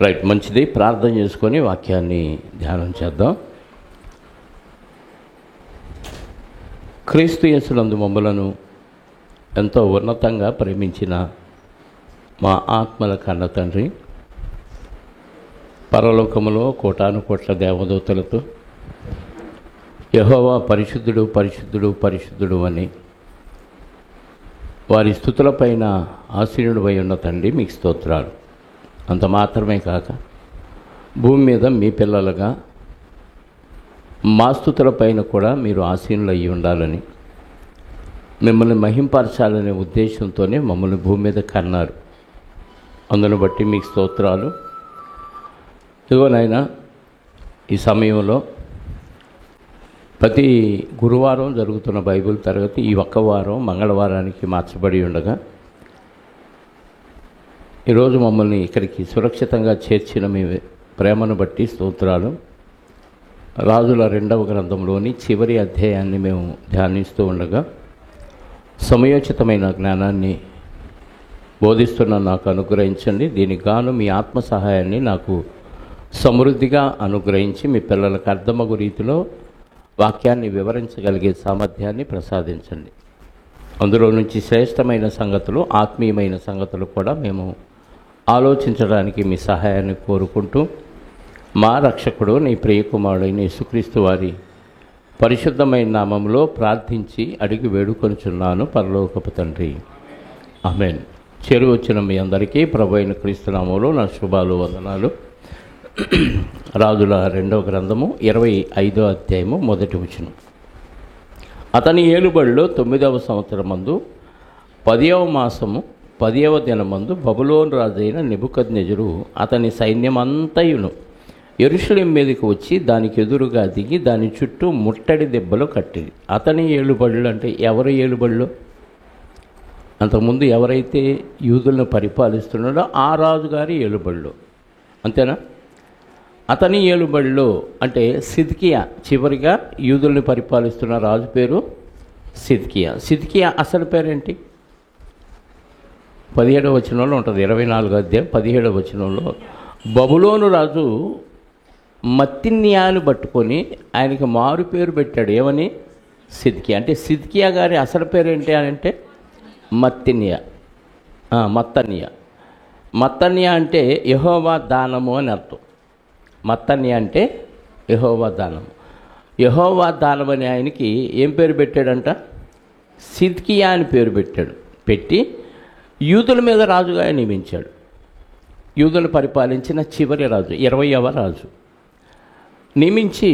Right, మంచిది. ప్రార్థన చేసుకొని వాక్యాన్ని ధ్యానం చేద్దాం. క్రీస్తు యేసునందు మమ్మలను ఎంతో ఉన్నతంగా ప్రేమించిన మా ఆత్మల కన్న తండ్రి, పరలోకములో కోటాను కోట్ల దేవదూతలతో యెహోవా పరిశుద్ధుడు పరిశుద్ధుడు పరిశుద్ధుడు అని వారి స్తుతులపైన ఆసీనుడై ఉన్న తండ్రి, మీకు స్తోత్రాలు. అంత మాత్రమే కాక భూమి మీద మీ పిల్లలుగా మా స్తుతులపైన కూడా మీరు ఆసీనులు అయ్యి ఉండాలని, మిమ్మల్ని మహింపరచాలనే ఉద్దేశంతోనే మమ్మల్ని భూమి మీద కన్నారు. అందును బట్టి మీకు స్తోత్రాలు. ఇదిగో నాయనా, ఈ సమయంలో ప్రతి గురువారం జరుగుతున్న బైబిల్ తరగతి ఈ ఒక్క వారం మంగళవారానికి మార్చబడి ఉండగా, ఈరోజు మమ్మల్ని ఇక్కడికి సురక్షితంగా చేర్చిన మీ ప్రేమను బట్టి స్తోత్రాలు. రాజుల 2వ గ్రంథంలోని చివరి అధ్యాయాన్ని మేము ధ్యానిస్తూ ఉండగా, సమయోచితమైన జ్ఞానాన్ని బోధిస్తున్న నాకు అనుగ్రహించండి. దీనికి గాను మీ ఆత్మ సహాయాన్ని నాకు సమృద్ధిగా అనుగ్రహించి మీ పిల్లలకు అర్థమగు రీతిలో వాక్యాన్ని వివరించగలిగే సామర్థ్యాన్ని ప్రసాదించండి. అందులో నుంచి శ్రేష్టమైన సంగతులు, ఆత్మీయమైన సంగతులు కూడా మేము ఆలోచించడానికి మీ సహాయాన్ని కోరుకుంటూ, మా రక్షకుడు నీ ప్రియకుమారుడైన యేసుక్రీస్తు వారి పరిశుద్ధమైన నామంలో ప్రార్థించి అడిగి వేడుకొనుచున్నాను పరలోకపు తండ్రి, ఆమేన్. చేరువచ్చిన మీ అందరికీ ప్రభు అయిన క్రీస్తు నామంలో నా శుభాలు, వందనాలు. రాజుల 2వ గ్రంథము 25వ అధ్యాయము 1వ వచనం. అతని ఏలుబడిలో 9వ సంవత్సరమందు 10వ మాసము 10వ దినమందు బబులోను రాజైన నెబుకద్నెజరు అతని సైన్యమంతయును యెరూషలేము మీదకి వచ్చి దానికి ఎదురుగా దిగి దాని చుట్టూ ముట్టడి దెబ్బలు కట్టింది. అతని ఏలుబడులు అంటే ఎవరి ఏలుబడిలో? అంతకుముందు ఎవరైతే యూదులను పరిపాలిస్తున్నాడో ఆ రాజుగారి ఏలుబడిలో, అంతేనా? అతని ఏలుబడిలో అంటే సిద్కియా, చివరిగా యూదుల్ని పరిపాలిస్తున్న రాజు పేరు సిద్కియా. సిద్కియా అసలు పేరేంటి? 17వ వచనంలో ఉంటుంది. 24వ అధ్యాయం 17వ వచనంలో బబులోను రాజు మత్తిన్యాను పట్టుకొని ఆయనకి మారు పేరు పెట్టాడు. ఏమని? సిద్కియా. అంటే సిద్కియా గారి అసలు పేరు ఏంటి అని అంటే మత్తన్యా. మత్తన్యా అంటే యెహోవా దానము అని అర్థం. మత్తన్యా అంటే యెహోవా దానము. యెహోవా దానం అని ఆయనకి ఏం పేరు పెట్టాడంట? సిద్కియా అని పేరు పెట్టాడు. పెట్టి యూదుల మీద రాజుగా నియమించాడు. యూదులు పరిపాలించిన చివరి రాజు, 20వ రాజు నియమించి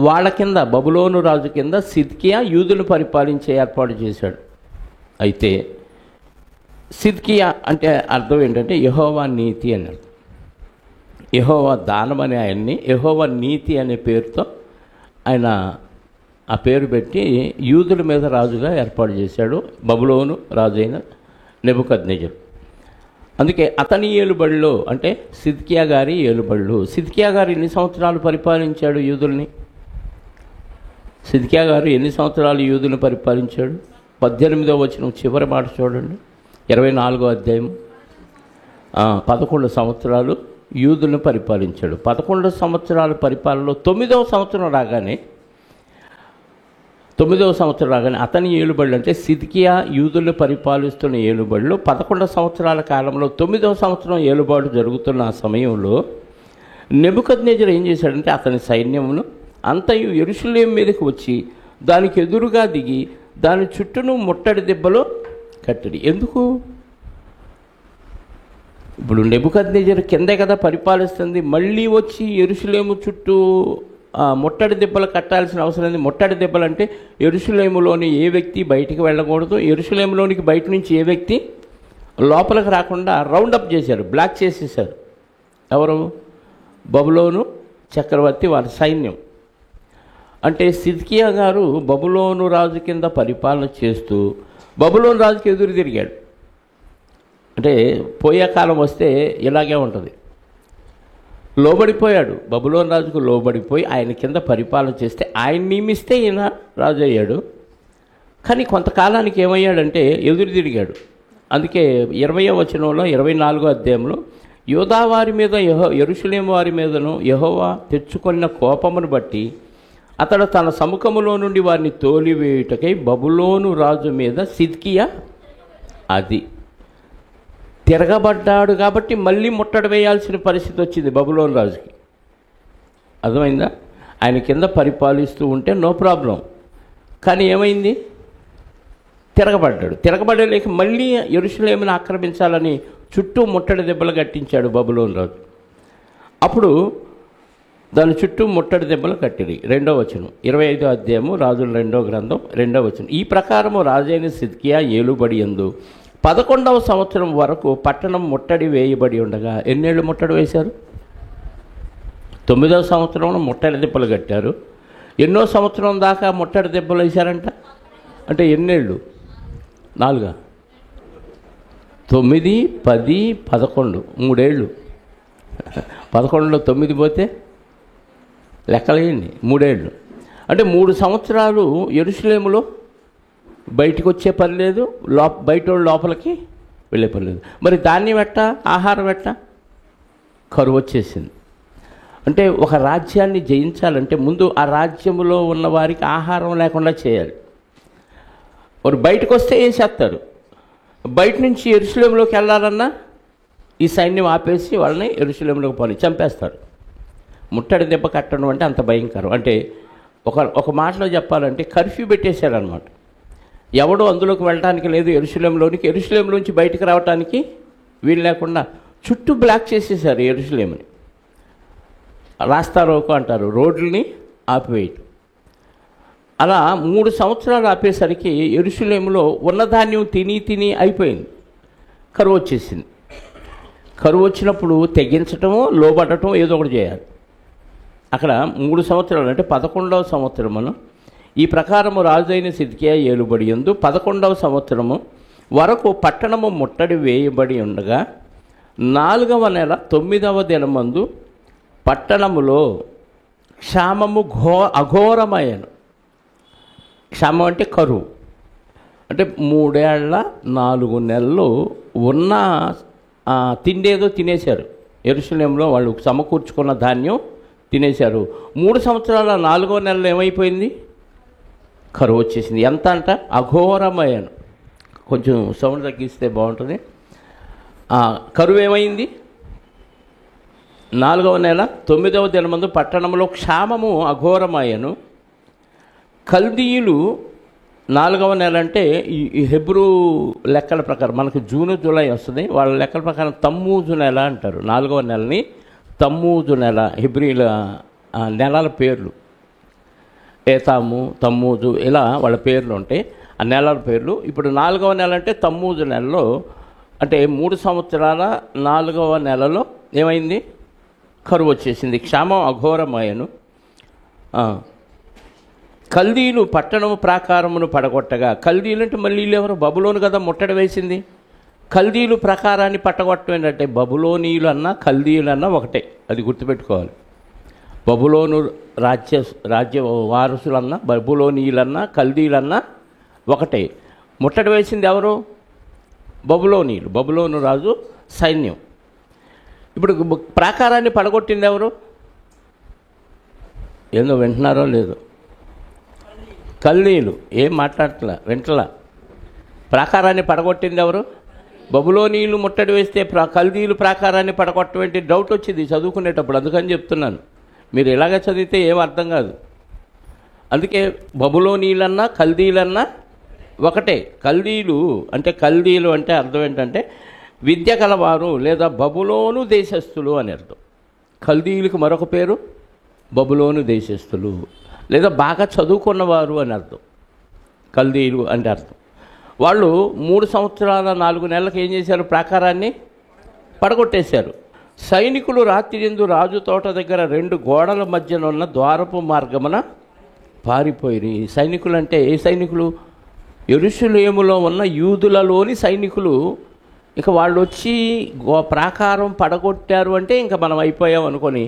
వాళ్ళ కింద, బబులోను రాజు కింద సిద్కియా యూదులు పరిపాలించే ఏర్పాటు చేశాడు. అయితే సిద్కియా అంటే అర్థం ఏంటంటే యెహోవా నీతి అని అర్థం. యెహోవా దానం అనే ఆయన్ని యెహోవా నీతి అనే పేరుతో ఆయన ఆ పేరు పెట్టి యూదుల మీద రాజుగా ఏర్పాటు చేశాడు బబులోను రాజు అయిన నెబుకద్నెజరు. అందుకే అతని ఏలుబడిలో అంటే సిద్కియా గారి ఏలుబడిలో. సిద్కియా గారు ఎన్ని సంవత్సరాలు పరిపాలించాడు యూదుల్ని? సిద్కియా గారు ఎన్ని సంవత్సరాలు యూదుల్ని పరిపాలించాడు? 18వ వచనం చివరి మాట చూడండి. 24వ అధ్యాయం 11 సంవత్సరాలు యూదులను పరిపాలించాడు. 11 సంవత్సరాల పరిపాలనలో 9వ సంవత్సరం రాగానే అతని ఏలుబడులు అంటే సిద్కియా యూదులను పరిపాలిస్తున్న ఏలుబడిలో 11 సంవత్సరాల కాలంలో 9వ సంవత్సరం ఏలుబాటు జరుగుతున్న ఆ సమయంలో నెబుకద్నెజరు ఏం చేశాడంటే అతని సైన్యమును అంతయు యెరూషలేము మీదకి వచ్చి దానికి ఎదురుగా దిగి దాని చుట్టూను ముట్టడి దెబ్బలో కట్టడి. ఎందుకు? ఇప్పుడు నెబుకద్నెజరు కిందే కదా పరిపాలిస్తుంది, మళ్ళీ వచ్చి యెరూషలేము చుట్టూ ముట్టడి దెబ్బలు కట్టాల్సిన అవసరం ఉంది. ముట్టడి దెబ్బలు అంటే యెరూషలేములోని ఏ వ్యక్తి బయటికి వెళ్ళకూడదు, యెరూషలేములోనికి బయట నుంచి ఏ వ్యక్తి లోపలికి రాకుండా రౌండప్ చేశారు, బ్లాక్ చేసేసారు. ఎవరు? బబులోను చక్రవర్తి వారి సైన్యం. అంటే సిద్కియా గారు బబులోను రాజు కింద పరిపాలన చేస్తూ బబులోను రాజుకి ఎదురు తిరిగాడు. అంటే పోయే కాలం వస్తే ఇలాగే ఉంటుంది. లోబడిపోయాడు, బబులోను రాజుకు లోబడిపోయి ఆయన కింద పరిపాలన చేస్తే ఆయన నియమిస్తే ఈయన రాజు అయ్యాడు. కానీ కొంతకాలానికి ఏమయ్యాడంటే ఎదురు తిరిగాడు. అందుకే 20వ వచనంలో 24వ అధ్యాయంలో యూదా వారి మీద యెరూషలేము వారి మీదను యెహోవా తెచ్చుకొన్న కోపమును బట్టి అతడు తన సముఖములో నుండి వారిని తోలివేయుటకై బబులోను రాజు మీద సిద్కియా అది తిరగబడ్డాడు కాబట్టి మళ్ళీ ముట్టడి వేయాల్సిన పరిస్థితి వచ్చింది బబులోను రాజుకి. అర్థమైందా? ఆయన కింద పరిపాలిస్తూ ఉంటే నో ప్రాబ్లం. కానీ ఏమైంది? తిరగబడ్డాడు. తిరగబడలేక మళ్ళీ యెరూషలేమును ఆక్రమించాలని చుట్టూ ముట్టడి దెబ్బలు కట్టించాడు బబులోను రాజు. అప్పుడు దాని చుట్టూ ముట్టడి దెబ్బలు కట్టిరి. 2వ వచనం 25వ అధ్యాయము రాజుల 2వ గ్రంథం 2వ వచనం. ఈ ప్రకారము రాజైన సిద్కియా ఏలుబడి యందు 11వ సంవత్సరం వరకు పట్టణం ముట్టడి వేయబడి ఉండగా. ఎన్నేళ్ళు ముట్టడి వేశారు? 9వ సంవత్సరంలో ముట్టడి దెబ్బలు కట్టారు. ఎన్నో సంవత్సరం దాకా ముట్టడి దెబ్బలు వేశారంట. అంటే ఎన్నేళ్ళు? 4, 9, 10, 11, 3 ఏళ్ళు. 11లో 9 పోతే లెక్కలేయండి, 3 ఏళ్ళు. అంటే 3 సంవత్సరాలు యెరూషలేములో బయటికి వచ్చే పని లేదు, బయట లోపలికి వెళ్ళే పని లేదు. మరి ధాన్యం ఎట్ట, ఆహారం ఎట్ట? కరువు వచ్చేసింది. అంటే ఒక రాజ్యాన్ని జయించాలంటే ముందు ఆ రాజ్యంలో ఉన్న వారికి ఆహారం లేకుండా చేయాలి. వారు బయటకు వస్తే వేసేస్తారు. బయట నుంచి యెరూషలేములోకి వెళ్ళాలన్నా ఈ సైన్యం ఆపేసి వాళ్ళని యెరూషలేములోకి పోని చంపేస్తారు. ముట్టడి దెబ్బ కట్టడం అంటే అంత భయంకరం. అంటే ఒక మాటలో చెప్పాలంటే కర్ఫ్యూ పెట్టేశారనమాట. ఎవడో అందులోకి వెళ్ళడానికి లేదు యెరూషలేములోనికి. యెరూషలేములోంచి బయటకు రావడానికి వీలు లేకుండా చుట్టూ బ్లాక్ చేసేసారు యెరూషలేముని. రాస్తారోకో అంటారు, రోడ్లని ఆపివేయటం. అలా 3 సంవత్సరాలు ఆపేసరికి యెరూషలేములో ఉన్నధాన్యం తిని అయిపోయింది. కరువు వచ్చేసింది. కరువు వచ్చినప్పుడు తెగించటమో లోబడటం ఏదో ఒకటి చేయాలి. అక్కడ 3 సంవత్సరాలు అంటే 11వ సంవత్సరమును ఈ ప్రకారము రాజైన సిద్కియా ఏలుబడి యందు 11వ సంవత్సరము వరకు పట్టణము ముట్టడి వేయబడి ఉండగా 4వ నెల 9వ దినమందు పట్టణములో క్షామము అఘోరమయ్యను. క్షామం అంటే కరువు. అంటే 3 ఏళ్ల 4 నెలలు ఉన్న తిండేదో తినేశారు. యెరూషలేములో వాళ్ళు సమకూర్చుకున్న ధాన్యం తినేశారు. 3 సంవత్సరాల 4వ నెలలో ఏమైపోయింది? కరువు వచ్చేసింది. ఎంత అంట? అఘోరమయ్యను. కొంచెం సౌండ్ తగ్గిస్తే బాగుంటుంది. కరువు ఏమైంది? 4వ నెల 9వ దినమందు పట్టణంలో క్షామము అఘోరమయ్యను. కల్దీయులు 4వ నెల అంటే ఈ హెబ్రూ లెక్కల ప్రకారం మనకు జూను జూలై వస్తుంది. వాళ్ళ లెక్కల ప్రకారం తమ్మూజు నెల అంటారు. 4వ నెలని తమ్మూజు నెల. హెబ్రీల నెలల పేర్లు ఏతాము, తమ్మూజు ఇలా వాళ్ళ పేర్లు ఉంటాయి. ఆ నెలల పేర్లు. ఇప్పుడు 4వ నెల అంటే తమ్మూజు నెలలో అంటే 3 సంవత్సరాల 4వ నెలలో ఏమైంది? కరువు వచ్చేసింది. క్షామం అఘోరమయ్యను. కల్దీలు పట్టణము ప్రాకారమును పడగొట్టగా. కల్దీలు అంటే మళ్ళీ ఎవరు? బబులోను కదా ముట్టడి వేసింది. కల్దీలు ప్రాకారాన్ని పట్టగొట్టడం ఏంటంటే బబులోనీయులు అన్నా కల్దీయులు అన్నా ఒకటే. అది గుర్తుపెట్టుకోవాలి. బబులోను రాజ్య వారసులన్నా బబులోనీయులన్నా కల్దీలన్నా ఒకటే. ముట్టడి వేసింది ఎవరు? బబులోనీయులు. బబులోను రాజు సైన్యం. ఇప్పుడు ప్రాకారాన్ని పడగొట్టింది ఎవరు? ఏందో వింటున్నారో లేదో? కల్దీయులు. ఏం మాట్లాడట్లా, వింటలా. ప్రాకారాన్ని పడగొట్టింది ఎవరు? బబులోనీయులు ముట్టడి వేస్తే కల్దీయులు ప్రాకారాన్ని పడగొట్టమంటే డౌట్ వచ్చింది చదువుకునేటప్పుడు. అందుకని చెప్తున్నాను. మీరు ఇలాగ చదివితే ఏం అర్థం కాదు. అందుకే బబులోనీయులన్నా కల్దీయులన్నా ఒకటే. కల్దీయులు అంటే అర్థం ఏంటంటే విద్య కలవారు లేదా బబులోను దేశస్థులు అని అర్థం. కల్దీయులకు మరొక పేరు బబులోను దేశస్థులు లేదా బాగా చదువుకున్నవారు అని అర్థం. కల్దీయులు అంటే అర్థం. వాళ్ళు 3 సంవత్సరాల 4 నెలలకు ఏం చేశారు? ప్రాకారాన్ని పడగొట్టేశారు. సైనికులు రాత్రి యందు రాజు తోట దగ్గర 2 గోడల మధ్యన ఉన్న ద్వారపు మార్గమున పారిపోయి. సైనికులు అంటే ఏ సైనికులు? యెరూషలేములో ఉన్న యూదులలోని సైనికులు. ఇక వాళ్ళు వచ్చి ప్రాకారం పడగొట్టారు అంటే ఇంకా మనం అయిపోయాం అనుకొని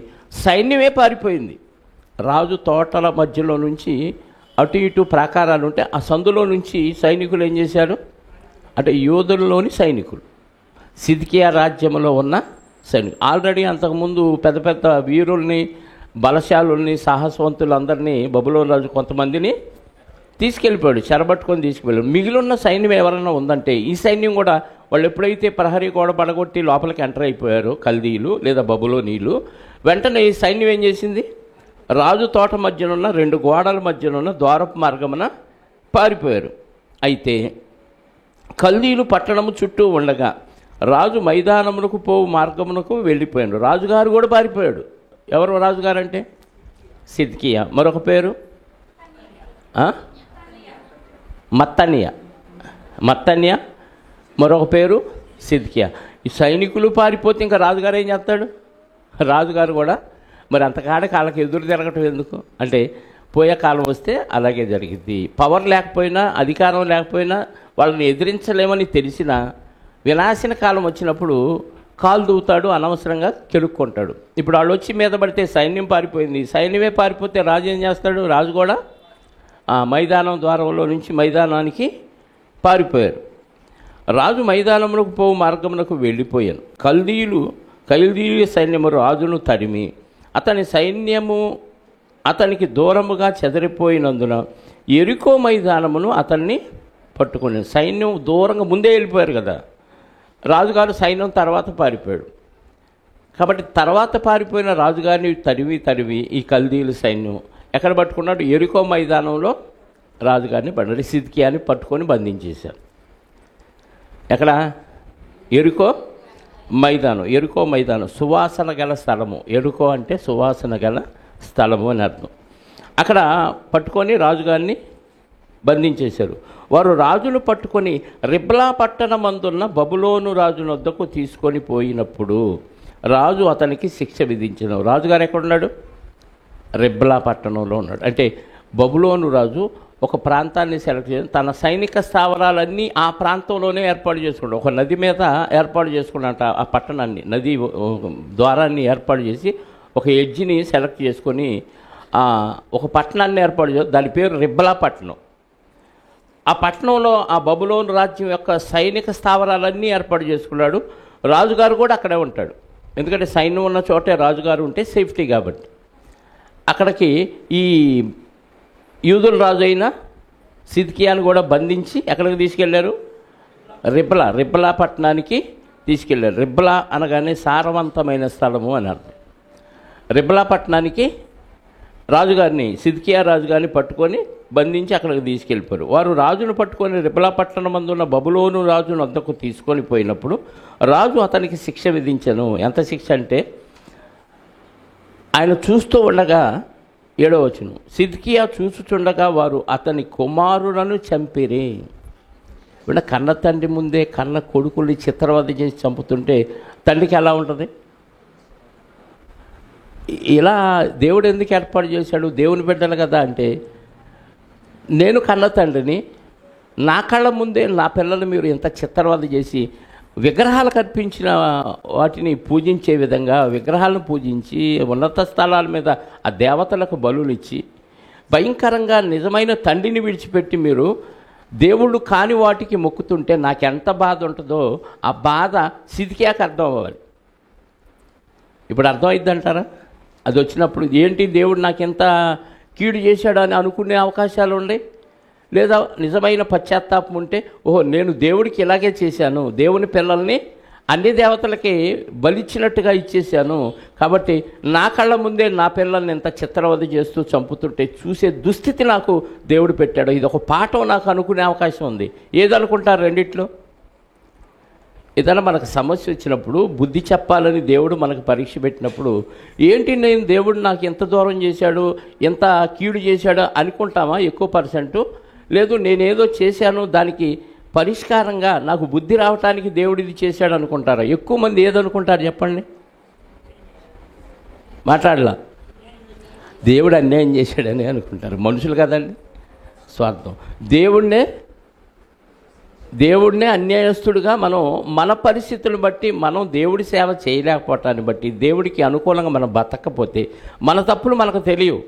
సైన్యమే పారిపోయింది. రాజు తోటల మధ్యలో నుంచి అటు ఇటు ప్రాకారాలు ఉంటే ఆ సందులో నుంచి సైనికులు ఏం చేశారు అంటే యూదులలోని సైనికులు, సిద్కియా రాజ్యంలో ఉన్న సైనికులు. ఆల్రెడీ అంతకుముందు పెద్ద పెద్ద వీరుల్ని, బలశాలుల్ని, సాహసవంతులందరినీ బబులోను రాజు కొంతమందిని తీసుకెళ్ళిపోయాడు, చెరబట్టుకొని తీసుకువెళ్ళాడు. మిగిలిన సైన్యం ఎవరైనా ఉందంటే ఈ సైన్యం కూడా వాళ్ళు ఎప్పుడైతే ప్రహరీ గోడ పడగొట్టి లోపలికి ఎంటర్ అయిపోయారో కల్దీయులు లేదా బబులోనీయులు, వెంటనే ఈ సైన్యం ఏం చేసింది? రాజు తోట మధ్యనున్న 2 గోడల మధ్యనున్న ద్వారపు మార్గమున పారిపోయారు. అయితే కల్దీయులు పట్టణము చుట్టూ ఉండగా రాజు మైదానమునకు పోవు మార్గమునకు వెళ్ళిపోయాడు. రాజుగారు కూడా పారిపోయాడు. ఎవరు రాజుగారు అంటే? సిద్కియా. మరొక పేరు మత్తన్యా, మరొక పేరు సిద్కియా. ఈ సైనికులు పారిపోతే ఇంకా రాజుగారు ఏం చేస్తాడు? రాజుగారు కూడా మరి అంతకాడికి వాళ్ళకి ఎదురు తిరగటం ఎందుకు అంటే, పోయే కాలం వస్తే అలాగే జరిగింది. పవర్ లేకపోయినా, అధికారం లేకపోయినా, వాళ్ళని ఎదిరించలేమని తెలిసినా వినాశన కాలం వచ్చినప్పుడు కాలు దూవుతాడు, అనవసరంగా కెలుక్కుంటాడు. ఇప్పుడు వాళ్ళు వచ్చి మీద పడితే సైన్యం పారిపోయింది. సైన్యమే పారిపోతే రాజు ఏం చేస్తాడు? రాజు కూడా మైదానం ద్వారంలో నుంచి మైదానానికి పారిపోయారు. రాజు మైదానమునకు పోవు మార్గమునకు వెళ్ళిపోయాను. కల్దీయుల సైన్యము రాజును తరిమి అతని సైన్యము అతనికి దూరముగా చెదరిపోయినందున యెరికో మైదానమును అతన్ని పట్టుకుని, సైన్యం దూరంగా ముందే వెళ్ళిపోయారు కదా, రాజుగారు సైన్యం తర్వాత పారిపోయాడు. కాబట్టి తర్వాత పారిపోయిన రాజుగారిని తరివి ఈ కల్దీయుల సైన్యం ఎక్కడ పట్టుకున్నాడు? యెరికో మైదానంలో రాజుగారిని సిద్కియాని పట్టుకొని బంధించేశారు. ఎక్కడ? యెరికో మైదానం సువాసన గల స్థలము. యెరికో అంటే సువాసన గల స్థలము అని అర్థం. అక్కడ పట్టుకొని రాజుగారిని బంధించేశారు. వారు రాజును పట్టుకొని రిబ్లా పట్టణమందున్న బబులోను రాజు వద్దకు తీసుకొని పోయినప్పుడు రాజు అతనికి శిక్ష విధించను. రాజుగారు ఎక్కడున్నాడు? రిబ్లా పట్టణంలో ఉన్నాడు. అంటే బబులోను రాజు ఒక ప్రాంతాన్ని సెలెక్ట్ చేసి తన సైనిక స్థావరాలన్నీ ఆ ప్రాంతంలోనే ఏర్పాటు చేసుకున్నాడు. ఒక నది మీద ఏర్పాటు చేసుకున్నట్ట ఆ పట్టణాన్ని, నది ద్వారాన్ని ఏర్పాటు చేసి ఒక ఎడ్జిని సెలెక్ట్ చేసుకొని ఒక పట్టణాన్ని ఏర్పాటు చేసి దాని పేరు రిబ్లా పట్టణం. ఆ పట్టణంలో ఆ బబులోను రాజ్యం యొక్క సైనిక స్థావరాలన్నీ ఏర్పాటు చేసుకున్నాడు. రాజుగారు కూడా అక్కడే ఉంటాడు. ఎందుకంటే సైన్యం ఉన్న చోటే రాజుగారు ఉంటే సేఫ్టీ కాబట్టి. అక్కడికి ఈ యూదుల రాజు అయిన సిద్కియాను కూడా బంధించి ఎక్కడికి తీసుకెళ్లారు? రిబ్లా పట్టణానికి తీసుకెళ్లారు. రిబ్లా అనగానే సారవంతమైన స్థలము అని అర్థం. రిబ్లా పట్టణానికి సిద్కియా రాజుగారిని పట్టుకొని బంధించి అక్కడికి తీసుకెళ్ళిపోయారు. వారు రాజును పట్టుకొని రిబ్లా పట్టణమందున్న బబులోను రాజును వద్దకు తీసుకొని పోయినప్పుడు రాజు అతనికి శిక్ష విధించను. ఎంత శిక్ష అంటే, ఆయన చూస్తూ ఉండగా 7వ వచనం, సిద్కియా చూచుచుండగా వారు అతని కుమారులను చంపిరి. వీళ్ళ కన్న తండ్రి ముందే కన్న కొడుకుల్ని చిత్రవద చేసి చంపుతుంటే తండ్రికి ఎలా ఉంటుంది? ఇలా దేవుడు ఎందుకు ఏర్పాటు చేశాడు? దేవుని బిడ్డలు కదా అంటే, నేను కన్న తండ్రిని, నా కళ్ళ ముందే నా పిల్లలు మీరు ఇంత చిత్రవద చేసి విగ్రహాలకు అర్పించిన వాటిని పూజించే విధంగా విగ్రహాలను పూజించి ఉన్నత స్థలాల మీద ఆ దేవతలకు బలులు ఇచ్చి భయంకరంగా నిజమైన తండ్రిని విడిచిపెట్టి మీరు దేవుళ్ళు కాని వాటికి మొక్కుతుంటే నాకెంత బాధ ఉంటుందో ఆ బాధ సిద్కియాకి అర్థం అవ్వాలి. ఇప్పుడు అర్థమైద్ది అంటారా? అది వచ్చినప్పుడు ఏంటి దేవుడు నాకెంత కీడు చేశాడు అని అనుకునే అవకాశాలు ఉన్నాయి. లేదా నిజమైన పశ్చాత్తాపం ఉంటే, ఓహో నేను దేవుడికి ఇలాగే చేశాను, దేవుని పిల్లల్ని అన్ని దేవతలకి బలిచ్చినట్టుగా ఇచ్చేశాను, కాబట్టి నా కళ్ళ ముందే నా పిల్లల్ని ఎంత చిత్రవద చేస్తూ చంపుతుంటే చూసే దుస్థితి నాకు దేవుడు పెట్టాడు. ఇది ఒక పాఠం నాకు అనుకునే అవకాశం ఉంది. ఏదనుకుంటారు రెండిట్లో? ఏదైనా మనకు సమస్య వచ్చినప్పుడు బుద్ధి చెప్పాలని దేవుడు మనకు పరీక్ష పెట్టినప్పుడు ఏంటి నేను దేవుడు నాకు ఎంత దూరం చేశాడు, ఎంత కీడు చేశాడు అనుకుంటామా ఎక్కువ పర్సెంటు? లేదు నేనేదో చేశాను దానికి పరిష్కారంగా నాకు బుద్ధి రావటానికి దేవుడు ఇది చేశాడు అనుకుంటారా? ఎక్కువ మంది ఏదనుకుంటారు చెప్పండి? మాట్లాడలా, దేవుడు అన్యాయం చేశాడని అనుకుంటారు. మనుషులు కదండి, స్వార్థం. దేవుడినే అన్యాయస్తుడుగా మనం మన పరిస్థితులను బట్టి మనం దేవుడి సేవ చేయలేకపోవటాన్ని బట్టి దేవుడికి అనుకూలంగా మనం బతకపోతే మన తప్పులు మనకు తెలియవు.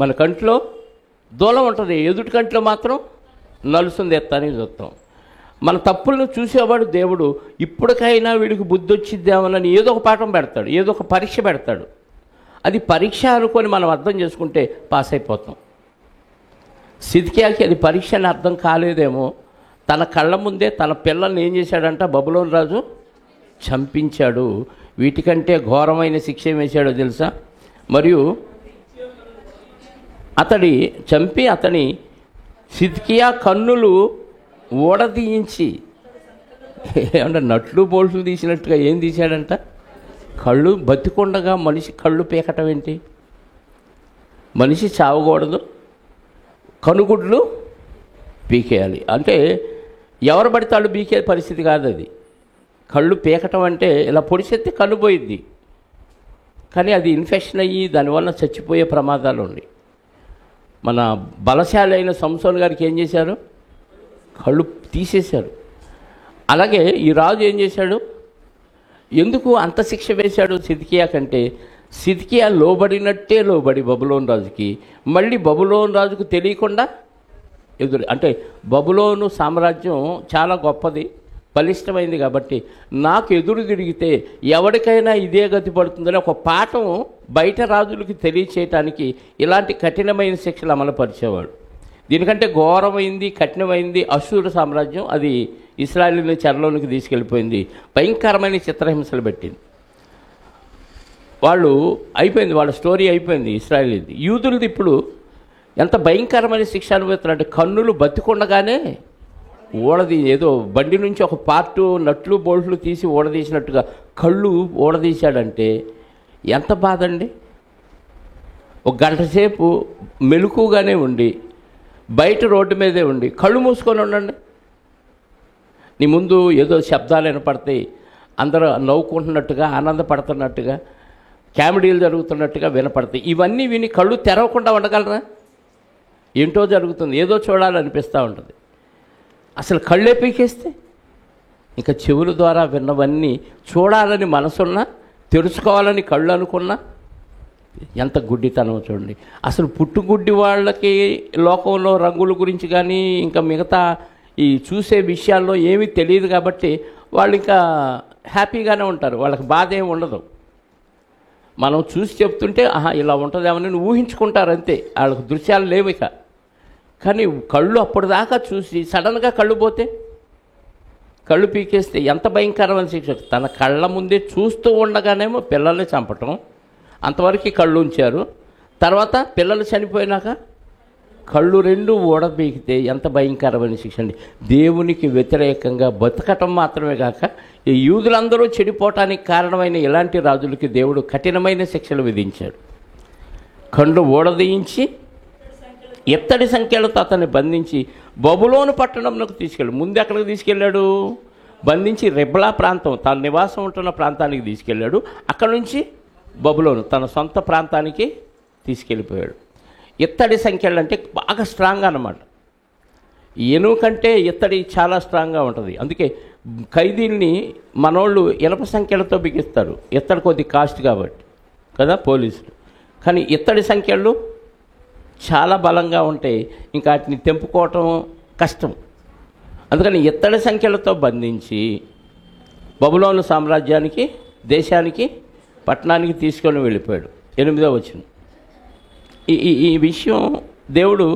మన కంట్లో దూలం ఉంటుంది, ఎదుటి కంట్లో మాత్రం నలుసుంది ఎత్తానికి చూస్తాం. మన తప్పులను చూసేవాడు దేవుడు ఇప్పటికైనా వీడికి బుద్ధి వచ్చిద్దామని ఏదో ఒక పాఠం పెడతాడు, ఏదో ఒక పరీక్ష పెడతాడు. అది పరీక్ష అనుకొని మనం అర్థం చేసుకుంటే పాస్ అయిపోతాం. సిద్కియాకి అది పరీక్ష అని అర్థం కాలేదేమో. తన కళ్ళ ముందే తన పిల్లల్ని ఏం చేశాడంట? బబులోను రాజు చంపించాడు. వీటికంటే ఘోరమైన శిక్ష ఏం వేశాడో తెలుసా? మరియు అతని సిద్కియా కన్నులు ఊడదీయించి, ఏమంటే నట్లు బోల్ట్లు తీసినట్టుగా ఏం తీశాడంట? కళ్ళు బతికుండగా మనిషి కళ్ళు పీకటం ఏంటి? మనిషి చావకూడదు, కనుగుడ్లు పీకేయాలి. అంటే ఎవరు పడితే వాళ్ళు పీకే పరిస్థితి కాదు అది. కళ్ళు పీకటం అంటే ఇలా పొడిచెత్తే కళ్ళు పోయిద్ది, కానీ అది ఇన్ఫెక్షన్ అయ్యి దానివల్ల చచ్చిపోయే ప్రమాదాలు ఉన్నాయి. మన బలశాలి అయిన సంసోన్ గారికి ఏం చేశారు? కళ్ళు తీసేశారు. అలాగే ఈ రాజు ఏం చేశాడు? ఎందుకు అంత శిక్ష వేశాడు సిద్కియా కంటే? సిద్కియా లోబడినట్టే లోబడి బబులోను రాజుకి, మళ్ళీ బబులోను రాజుకు తెలియకుండా అంటే బబులోను సామ్రాజ్యం చాలా గొప్పది, బలిష్టమైంది కాబట్టి నాకు ఎదురు తిరిగితే ఎవరికైనా ఇదే గతి పడుతుందని ఒక పాఠం బయట రాజులకి తెలియచేయటానికి ఇలాంటి కఠినమైన శిక్షలు అమలుపరిచేవాడు. దీనికంటే ఘోరమైంది, కఠినమైంది అశూరు సామ్రాజ్యం. అది ఇశ్రాయేలుని చెరలోనికి తీసుకెళ్ళిపోయింది, భయంకరమైన చిత్రహింసలు పెట్టింది. వాళ్ళు అయిపోయింది, వాళ్ళ స్టోరీ అయిపోయింది ఇశ్రాయేలీది. యూదులది ఇప్పుడు ఎంత భయంకరమైన శిక్ష అనుభవిస్తున్నారంటే కన్నులు బతికుండగానే ఏదో బండి నుంచి ఒక పార్టు నట్లు బోల్ట్లు తీసి ఊడదీసినట్టుగా కళ్ళు ఊడదీశాడంటే ఎంత బాధ అండి. ఒక గంట సేపు మెలకుగానే ఉండి బయట రోడ్డు మీదే ఉండి కళ్ళు మూసుకొని ఉండండి. నీ ముందు ఏదో శబ్దాలు వినపడతాయి, అందరూ నవ్వుకుంటున్నట్టుగా ఆనందపడుతున్నట్టుగా కామెడీలు జరుగుతున్నట్టుగా వినపడతాయి. ఇవన్నీ విని కళ్ళు తెరవకుండా ఉండగలరా? ఏంటో జరుగుతుంది, ఏదో చూడాలనిపిస్తూ ఉంటుంది. అసలు కళ్ళే పీకేస్తే ఇంకా చెవుల ద్వారా విన్నవన్నీ చూడాలని మనసున్నా, తెరుచుకోవాలని కళ్ళు అనుకున్నా ఎంత గుడ్డితనం చూడండి. అసలు పుట్టుగుడ్డి వాళ్ళకి లోకంలో రంగుల గురించి కానీ ఇంకా మిగతా ఈ చూసే విషయాల్లో ఏమీ తెలియదు కాబట్టి వాళ్ళు ఇంకా హ్యాపీగానే ఉంటారు, వాళ్ళకి బాధ ఏమి ఉండదు. మనం చూసి చెప్తుంటే ఇలా ఉంటుందేమని ఊహించుకుంటారు అంతే, వాళ్ళకి దృశ్యాలు లేవు ఇక. కానీ కళ్ళు అప్పటిదాకా చూసి సడన్గా కళ్ళు పోతే, కళ్ళు పీకేస్తే ఎంత భయంకరమైన శిక్ష. తన కళ్ళ ముందే చూస్తూ ఉండగానేమో పిల్లల్ని చంపటం, అంతవరకు కళ్ళు ఉంచారు. తర్వాత పిల్లలు చనిపోయినాక కళ్ళు రెండు ఊడబీకితే ఎంత భయంకరమైన శిక్ష అండి. దేవునికి వ్యతిరేకంగా బతకటం మాత్రమే కాక ఈ యూదులందరూ చెడిపోవటానికి కారణమైన ఇలాంటి రాజులకి దేవుడు కఠినమైన శిక్షలు విధించాడు. కళ్ళు ఊడదీయించి ఎత్తడి సంఖ్యలతో అతన్ని బంధించి బబులోను పట్టణంలోకి తీసుకెళ్ళాడు. ముందు ఎక్కడికి తీసుకెళ్ళాడు? బంధించి రిబ్లా ప్రాంతం, తన నివాసం ఉంటున్న ప్రాంతానికి తీసుకెళ్ళాడు. అక్కడి నుంచి బబులోను తన సొంత ప్రాంతానికి తీసుకెళ్ళిపోయాడు. ఇత్తడి సంఖ్యలు అంటే బాగా స్ట్రాంగ్ అన్నమాట. ఏనుగు కంటే ఇత్తడి చాలా స్ట్రాంగ్గా ఉంటుంది. అందుకే ఖైదీల్ని మనోళ్ళు ఇనప సంఖ్యలతో బిగిస్తారు, ఇత్తడి కొద్ది కాస్ట్ కాబట్టి కదా పోలీసులు. కానీ ఇత్తడి సంఖ్యలు చాలా బలంగా ఉంటాయి, ఇంకా వాటిని తెంపుకోవటం కష్టం. అందుకని ఇత్తడి సంఖ్యలతో బంధించి బబులోను సామ్రాజ్యానికి, దేశానికి, పట్టణానికి తీసుకొని వెళ్ళిపోయాడు. 8వ వచనం. ఈ విషయం దేవుడు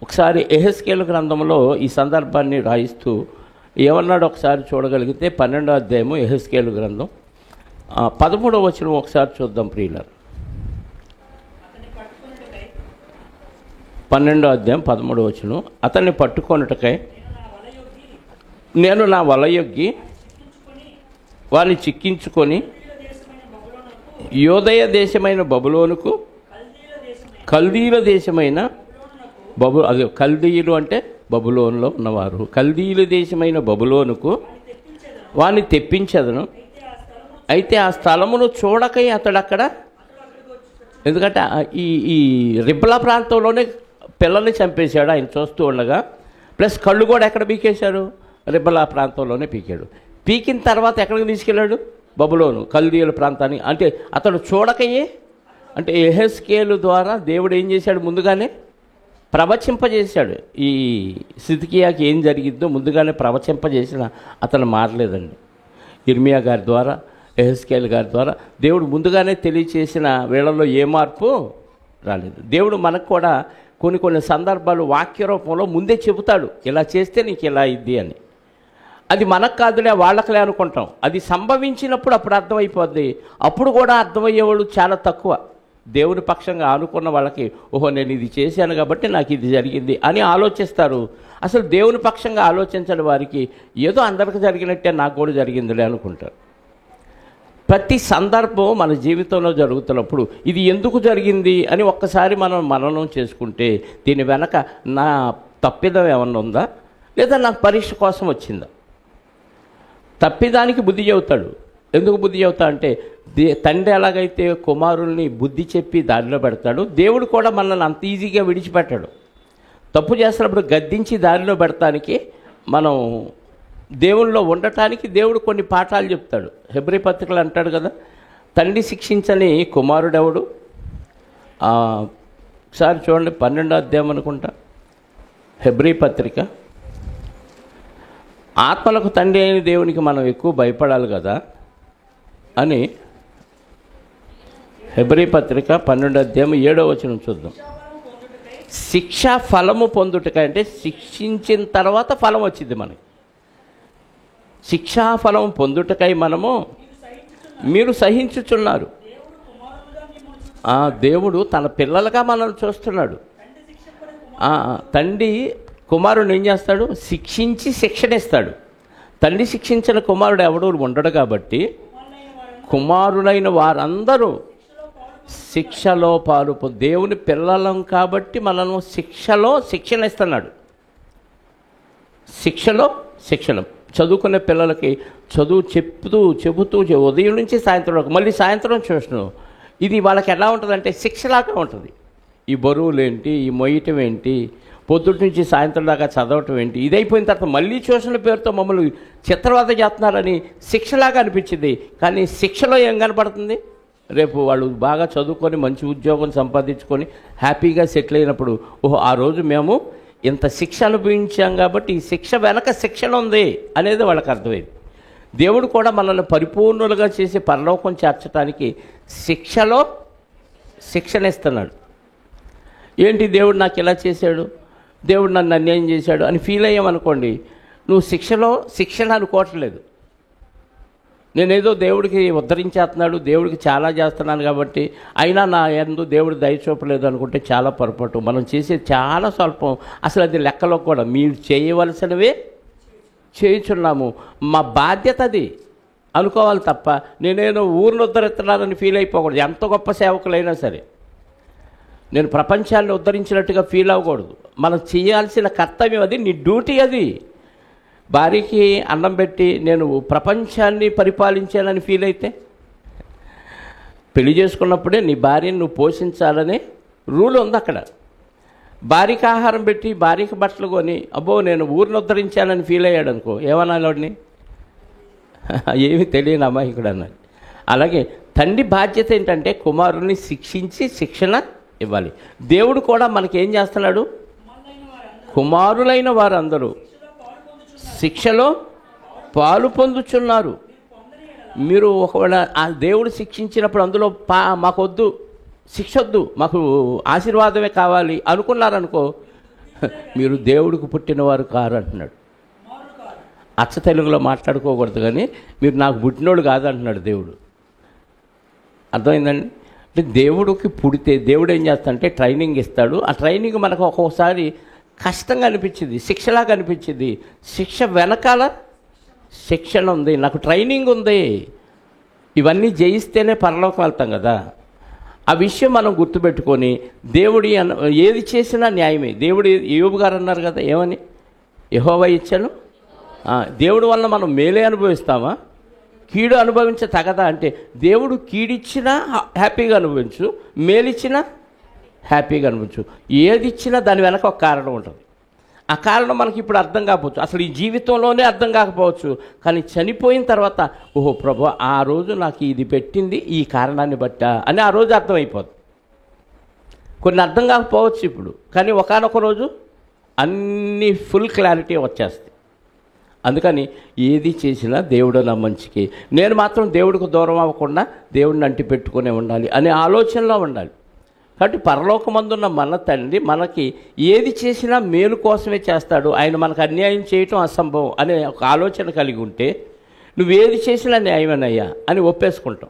ఒకసారి యెహెజ్కేలు గ్రంథంలో ఈ సందర్భాన్ని రాయిస్తూ ఏమన్నాడు ఒకసారి చూడగలిగితే 12వ అధ్యాయము యెహెజ్కేలు గ్రంథం 13వ వచనం ఒకసారి చూద్దాం ప్రియులారా. 12వ అధ్యాయం 13వ వచనం. అతన్ని పట్టుకొనుటకై నేను నా వలయొగ్గి వారిని చిక్కించుకొని యోదయ దేశమైన బబులోనుకు, కల్దీల దేశమైన అదే కల్దీయులు అంటే బబులోనులో ఉన్నవారు, కల్దీల దేశమైన బబులోనుకు వారిని తెప్పించదను. అయితే ఆ స్థలమును చూడకై అతడు అక్కడ, ఎందుకంటే ఈ రిబ్లా ప్రాంతంలోనే పిల్లల్ని చంపేశాడు ఆయన చూస్తూ ఉండగా. ప్లస్ కళ్ళు కూడా ఎక్కడ పీకేశాడు? రిబ్లా ప్రాంతంలోనే పీకాడు. పీకిన తర్వాత ఎక్కడికి తీసుకెళ్ళాడు? బబులోను, కల్దీయుల ప్రాంతాన్ని. అంటే అతడు చూడకయే, అంటే యెహెజ్కేలు ద్వారా దేవుడు ఏం చేశాడు? ముందుగానే ప్రవచింపజేశాడు. ఈ సిద్కియాకి ఏం జరిగిద్దో ముందుగానే ప్రవచింపజేసిన అతను మారలేదండి. ఇర్మియా గారి ద్వారా, యెహెజ్కేలు గారి ద్వారా దేవుడు ముందుగానే తెలియచేసిన వేళల్లో ఏ మార్పు రాలేదు. దేవుడు మనకు కూడా కొన్ని సందర్భాలు వాక్య రూపంలో ముందే చెబుతాడు, ఇలా చేస్తే నీకు ఇలా ఇద్ది అని. అది మనకు కాదులే వాళ్ళకులే అనుకుంటాం. అది సంభవించినప్పుడు అప్పుడు అర్థమైపోద్ది. అప్పుడు కూడా అర్థమయ్యేవాళ్ళు చాలా తక్కువ. దేవుని పక్షంగా ఆనుకున్న వాళ్ళకి ఓహో నేను ఇది చేశాను కాబట్టి నాకు ఇది జరిగింది అని ఆలోచిస్తారు. అసలు దేవుని పక్షంగా ఆలోచించని వారికి ఏదో అందరికి జరిగినట్టే నాకు కూడా జరిగిందిలే అనుకుంటారు. ప్రతి సందర్భం మన జీవితంలో జరుగుతున్నప్పుడు ఇది ఎందుకు జరిగింది అని ఒక్కసారి మనం మననం చేసుకుంటే దీని వెనక నా తప్పిదం ఏమన్నా ఉందా, లేదా నాకు పరీక్ష కోసం వచ్చిందా? తప్పిదానికి బుద్ధి చెబుతాడు. ఎందుకు బుద్ధి చెబుతా అంటే తండ్రి ఎలాగైతే కుమారుల్ని బుద్ధి చెప్పి దారిలో పెడతాడు, దేవుడు కూడా మనల్ని అంత ఈజీగా విడిచిపెట్టాడు. తప్పు చేస్తున్నప్పుడు గద్దించి దారిలో పెడతానికి, మనం దేవుళ్ళలో ఉండటానికి దేవుడు కొన్ని పాఠాలు చెప్తాడు. హెబ్రీ పత్రికలు అంటాడు కదా, తండ్రి శిక్షించని కుమారుడెవడు. ఒకసారి చూడండి 12వ అధ్యాయం అనుకుంటా, హెబ్రీ పత్రిక. ఆత్మలకు తండ్రి అయిన దేవునికి మనం ఎక్కువ భయపడాలి కదా అని హెబ్రీ పత్రిక 12వ అధ్యాయం 7వ వచనం చూద్దాం. శిక్షా ఫలము పొందుటకై అంటే శిక్షించిన తర్వాత ఫలం వచ్చింది మనకి. శిక్షా ఫలం పొందుటకై మనము మీరు సహించుచున్నారు. దేవుడు తన పిల్లలుగా మనల్ని చూస్తున్నాడు. తండ్రి కుమారుడు ఏం చేస్తాడు? శిక్షించి శిక్షణ ఇస్తాడు. తండ్రి శిక్షించిన కుమారుడు ఎవడు ఉండడు కాబట్టి కుమారులైన వారందరూ శిక్షలో పాలు దేవుని పిల్లలం కాబట్టి మనము శిక్షలో శిక్షణ ఇస్తున్నాడు. శిక్షలో శిక్షణ. చదువుకునే పిల్లలకి చదువు చెబుతూ ఉదయం నుంచి సాయంత్రం వరకు, మళ్ళీ సాయంత్రం ట్యూషను. ఇది వాళ్ళకి ఎలా ఉంటుందంటే శిక్షలాగా ఉంటుంది. ఈ బరువులు ఏంటి, ఈ మొయ్యటం ఏంటి, పొద్దుటి నుంచి సాయంత్రం దాకా చదవటం ఏంటి, ఇది అయిపోయిన తర్వాత మళ్ళీ ట్యూషన్ల పేరుతో మమ్మల్ని చిత్రవద చేస్తున్నారని శిక్షలాగా అనిపించింది. కానీ శిక్షలో ఏం కనపడుతుంది? రేపు వాళ్ళు బాగా చదువుకొని మంచి ఉద్యోగం సంపాదించుకొని హ్యాపీగా సెటిల్ అయినప్పుడు ఓహో ఆ రోజు మేము ఇంత శిక్ష అనుభవించాం కాబట్టి ఈ శిక్ష వెనక శిక్షణ ఉంది అనేది వాళ్ళకి అర్థమైంది. దేవుడు కూడా మనల్ని పరిపూర్ణులుగా చేసి పరలోకం చేర్చడానికి శిక్షలో శిక్షణ ఇస్తున్నాడు. ఏంటి దేవుడు నాకు ఇలా చేశాడు, దేవుడు నన్ను అన్యాయం చేశాడు అని ఫీల్ అయ్యామనుకోండి, నువ్వు శిక్షణ అనుకోవట్లేదు. నేనేదో దేవుడికి ఉద్ధరించేస్తున్నాడు, దేవుడికి చాలా చేస్తున్నాను కాబట్టి అయినా నా యందు దేవుడు దయ చూపలేదు అనుకుంటే చాలా పొరపాటు. మనం చేసేది చాలా స్వల్పం. అసలు అది లెక్కలో కూడా మీరు చేయవలసినవే చేయుచున్నాము, మా బాధ్యత అది అనుకోవాలి తప్ప నేనేదో ఊరిని ఉద్ధరిస్తున్నానని ఫీల్ అయిపోకూడదు. ఎంత గొప్ప సేవకులైనా సరే నేను ప్రపంచాన్ని ఉద్ధరించినట్టుగా ఫీల్ అవ్వకూడదు. మనం చేయాల్సిన కర్తవ్యం అది, నీ డ్యూటీ అది. భార్యకి అన్నం పెట్టి నేను ప్రపంచాన్ని పరిపాలించాలని ఫీల్ అయితే, పెళ్లి చేసుకున్నప్పుడే నీ భార్యను నువ్వు పోషించాలనే రూల్ ఉంది అక్కడ. భార్యకి ఆహారం పెట్టి భార్యకి బట్టలు కొని అబ్బో నేను ఊరిని ఉద్ధరించాలని ఫీల్ అయ్యాడు అనుకో, ఏమనాలి వాడిని? ఏమి తెలియని అమాయకుడు అన్నాడు. అలాగే తండ్రి బాధ్యత ఏంటంటే కుమారుని శిక్షించి శిక్షణ ఇవ్వాలి. దేవుడు కూడా మనకేం చేస్తున్నాడు? కుమారులైన వారందరూ శిక్షలో పాలు పొందుచున్నారు. మీరు ఒకవేళ ఆ దేవుడు శిక్షించినప్పుడు అందులో మాకొద్దు, శిక్ష వద్దు, మాకు ఆశీర్వాదమే కావాలి అనుకున్నారనుకో, మీరు దేవుడికి పుట్టినవారు కారు అంటున్నాడు. అచ్చ తెలుగులో మాట్లాడుకోకూడదు, కానీ మీరు నాకు పుట్టినోడు కాదంటున్నాడు దేవుడు. అర్థమైందండి? అంటే దేవుడికి పుడితే దేవుడు ఏం చేస్తాడంటే ట్రైనింగ్ ఇస్తాడు. ఆ ట్రైనింగ్ మనకు ఒక్కొక్కసారి కష్టంగా అనిపించింది, శిక్షలాగా అనిపించింది. శిక్ష వెనకాల శిక్షణ ఉంది, నాకు ట్రైనింగ్ ఉంది. ఇవన్నీ జయిస్తేనే పరలోకం వెళ్తాం కదా. ఆ విషయం మనం గుర్తుపెట్టుకొని దేవుడి ఏది చేసినా న్యాయమే. దేవుడు యోబు గారు అన్నారు కదా, ఏమని? యెహోవా ఇచ్చాను. దేవుడి వల్ల మనం మేలే అనుభవిస్తామా, కీడు అనుభవించ తగదా అంటే దేవుడు కీడిచ్చినా హ్యాపీగా అనుభవించు, మేలిచ్చినా హ్యాపీగా అనుభవించు. ఏది ఇచ్చినా దాని వెనక ఒక కారణం ఉంటుంది. ఆ కారణం మనకి ఇప్పుడు అర్థం కాకపోవచ్చు, అసలు ఈ జీవితంలోనే అర్థం కాకపోవచ్చు. కానీ చనిపోయిన తర్వాత ఓహో ప్రభు ఆ రోజు నాకు ఇది పెట్టింది ఈ కారణాన్ని బట్టా అని ఆ రోజు అర్థమైపోతుంది. కొన్ని అర్థం కాకపోవచ్చు ఇప్పుడు, కానీ ఒకానొక రోజు అన్నీ ఫుల్ క్లారిటీ వచ్చేస్తాయి. అందుకని ఏది చేసినా దేవుడు నా మంచికి, నేను మాత్రం దేవుడికి దూరం అవ్వకుండా దేవుడిని అంటి పెట్టుకునే ఉండాలి అనే ఆలోచనలో ఉండాలి. కాబట్టి పరలోకమందున్న మన తండ్రి మనకి ఏది చేసినా మేలు కోసమే చేస్తాడు, ఆయన మనకు అన్యాయం చేయటం అసంభవం అనే ఒక ఆలోచన కలిగి ఉంటే నువ్వేది చేసినా న్యాయమేనయ్యా అని ఒప్పేసుకుంటాం.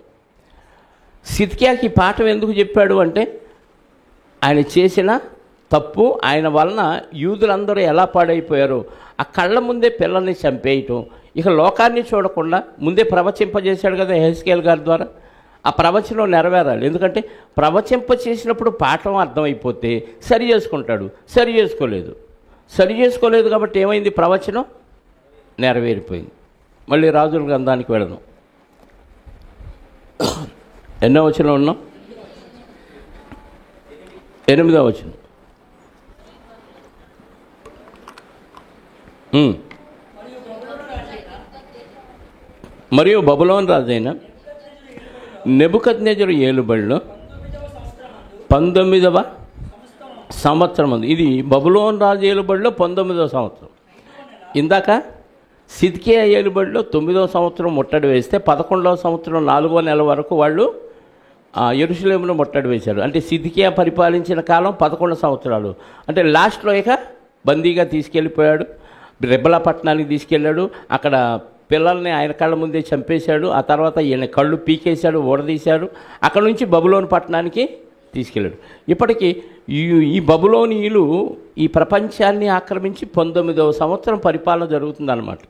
సిద్కియాకి ఈ పాఠం ఎందుకు చెప్పాడు అంటే, ఆయన చేసిన తప్పు, ఆయన వలన యూదులందరూ ఎలా పాడైపోయారో, ఆ కళ్ళ ముందే పిల్లల్ని చంపేయటం, ఇక లోకాన్ని చూడకుండా ముందే ప్రవచింపజేశాడు కదా యెహెజ్కేలు గారి ద్వారా. ఆ ప్రవచనం నెరవేరాలి. ఎందుకంటే ప్రవచింప చేసినప్పుడు పాఠం అర్థమైపోతే సరి చేసుకుంటాడు. సరి చేసుకోలేదు కాబట్టి ఏమైంది? ప్రవచనం నెరవేరిపోయింది. మళ్ళీ రాజుల గ్రంథానికి వెళదాం. ఎన్నో వచనం ఉన్నాం? 8వ వచనం. మరియు బబులోను రాజైన నెబుకద్నెజరు ఏలుబడిలో 19వ సంవత్సరం ఉంది. ఇది బబులోను రాజు ఏలుబడిలో 19వ సంవత్సరం. ఇందాక సిద్కియా ఏలుబడిలో 9వ సంవత్సరం ముట్టడి వేస్తే 11వ సంవత్సరం 4వ నెల వరకు వాళ్ళు యెరూషలేమును ముట్టడి వేశారు. అంటే సిద్కియా పరిపాలించిన కాలం 11 సంవత్సరాలు. అంటే లాస్ట్లో ఇక బందీగా తీసుకెళ్ళిపోయాడు, రెబ్బలా పట్టణానికి తీసుకెళ్ళాడు. అక్కడ పిల్లల్ని ఆయన కళ్ళ ముందే చంపేశాడు. ఆ తర్వాత ఈయన కళ్ళు పీకేశాడు, ఊడదీశాడు. అక్కడ నుంచి బబులోను పట్టణానికి తీసుకెళ్ళాడు. ఇప్పటికీ ఈ బబులోనీయులు ఈ ప్రపంచాన్ని ఆక్రమించి 19వ సంవత్సరం పరిపాలన జరుగుతుందన్నమాట.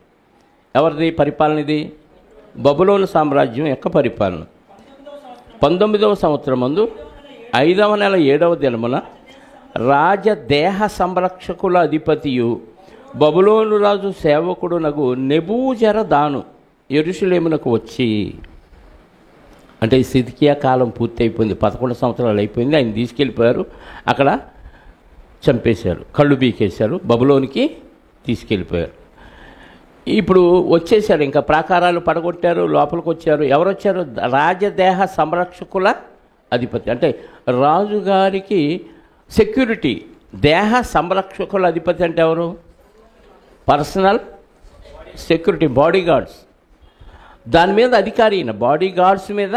ఎవరిది పరిపాలన ఇది? బబులోను సామ్రాజ్యం యొక్క పరిపాలన. 19వ సంవత్సరం మందు 5వ నెల 7వ దినమున రాజదేహ సంరక్షకుల అధిపతియు బబులోను రాజు సేవకుడునగు నెబూజరదాను యెరూషలేమునకు వచ్చి, అంటే ఈ సిద్కియా కాలం పూర్తి అయిపోయింది, 11 సంవత్సరాలు అయిపోయింది. ఆయన తీసుకెళ్ళిపోయారు, అక్కడ చంపేశారు, కళ్ళు బీకేశారు, బబులోనికి తీసుకెళ్ళిపోయారు. ఇప్పుడు వచ్చేసారు, ఇంకా ప్రాకారాలు పడగొట్టారు, లోపలికి వచ్చారు. ఎవరు వచ్చారు? రాజదేహ సంరక్షకుల అధిపతి. అంటే రాజుగారికి సెక్యూరిటీ, దేహ సంరక్షకుల అధిపతి అంటే ఎవరు? Personal security, body guards. దాని మీద అధికారి ఈయన, బాడీ గార్డ్స్ మీద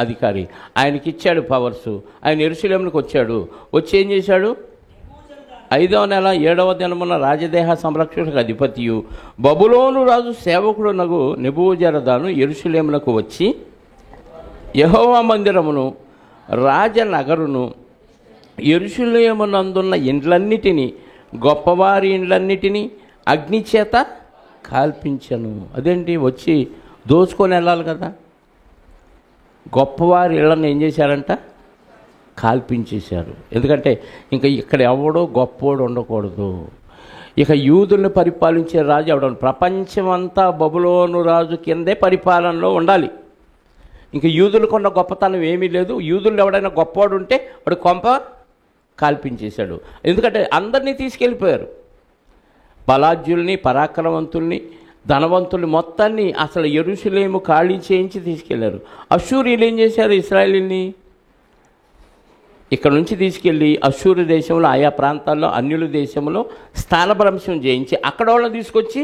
అధికారి. ఆయనకి ఇచ్చాడు పవర్సు. ఆయన యెరూషలేమునికి వచ్చాడు. వచ్చి ఏం చేశాడు? 5వ నెల 7వ దినమున రాజదేహ సంరక్షకులకు అధిపతియు బబులోను రాజు సేవకుడునగు నెబూజరదాను యెరూషలేమునకు వచ్చి యెహోవా మందిరమును రాజనగరును యెరూషలేమునందున్న ఇండ్లన్నిటినీ గొప్పవారి ఇండ్లన్నిటినీ అగ్నిచేత కాల్పించను. అదేంటి? వచ్చి దోచుకొని వెళ్ళాలి కదా. గొప్పవారి ఇళ్ళని ఏం చేశారంట? కాల్పించేశారు. ఎందుకంటే ఇంకా ఇక్కడ ఎవడో గొప్పోడు ఉండకూడదు. ఇక యూదుల్ని పరిపాలించే రాజు ఎవడ? ప్రపంచమంతా బబులోను రాజు కిందే పరిపాలనలో ఉండాలి. ఇంకా యూదులకున్న గొప్పతనం ఏమీ లేదు. యూదులు ఎవడైనా గొప్పవాడు ఉంటే వాడు కొంప కాల్పించేశాడు. ఎందుకంటే అందరినీ తీసుకెళ్ళిపోయారు. బలాజ్యుల్ని, పరాక్రమవంతుల్ని, ధనవంతుల్ని మొత్తాన్ని అసలు యెరూషలేము ఖాళీ చేయించి తీసుకెళ్లారు. అష్షూరీలు ఏం చేశారు? ఇశ్రాయేలీల్ని ఇక్కడ నుంచి తీసుకెళ్ళి అష్షూరు దేశంలో ఆయా ప్రాంతాల్లో అన్యుల దేశంలో స్థానభ్రంశం చేయించి అక్కడ వాళ్ళని తీసుకొచ్చి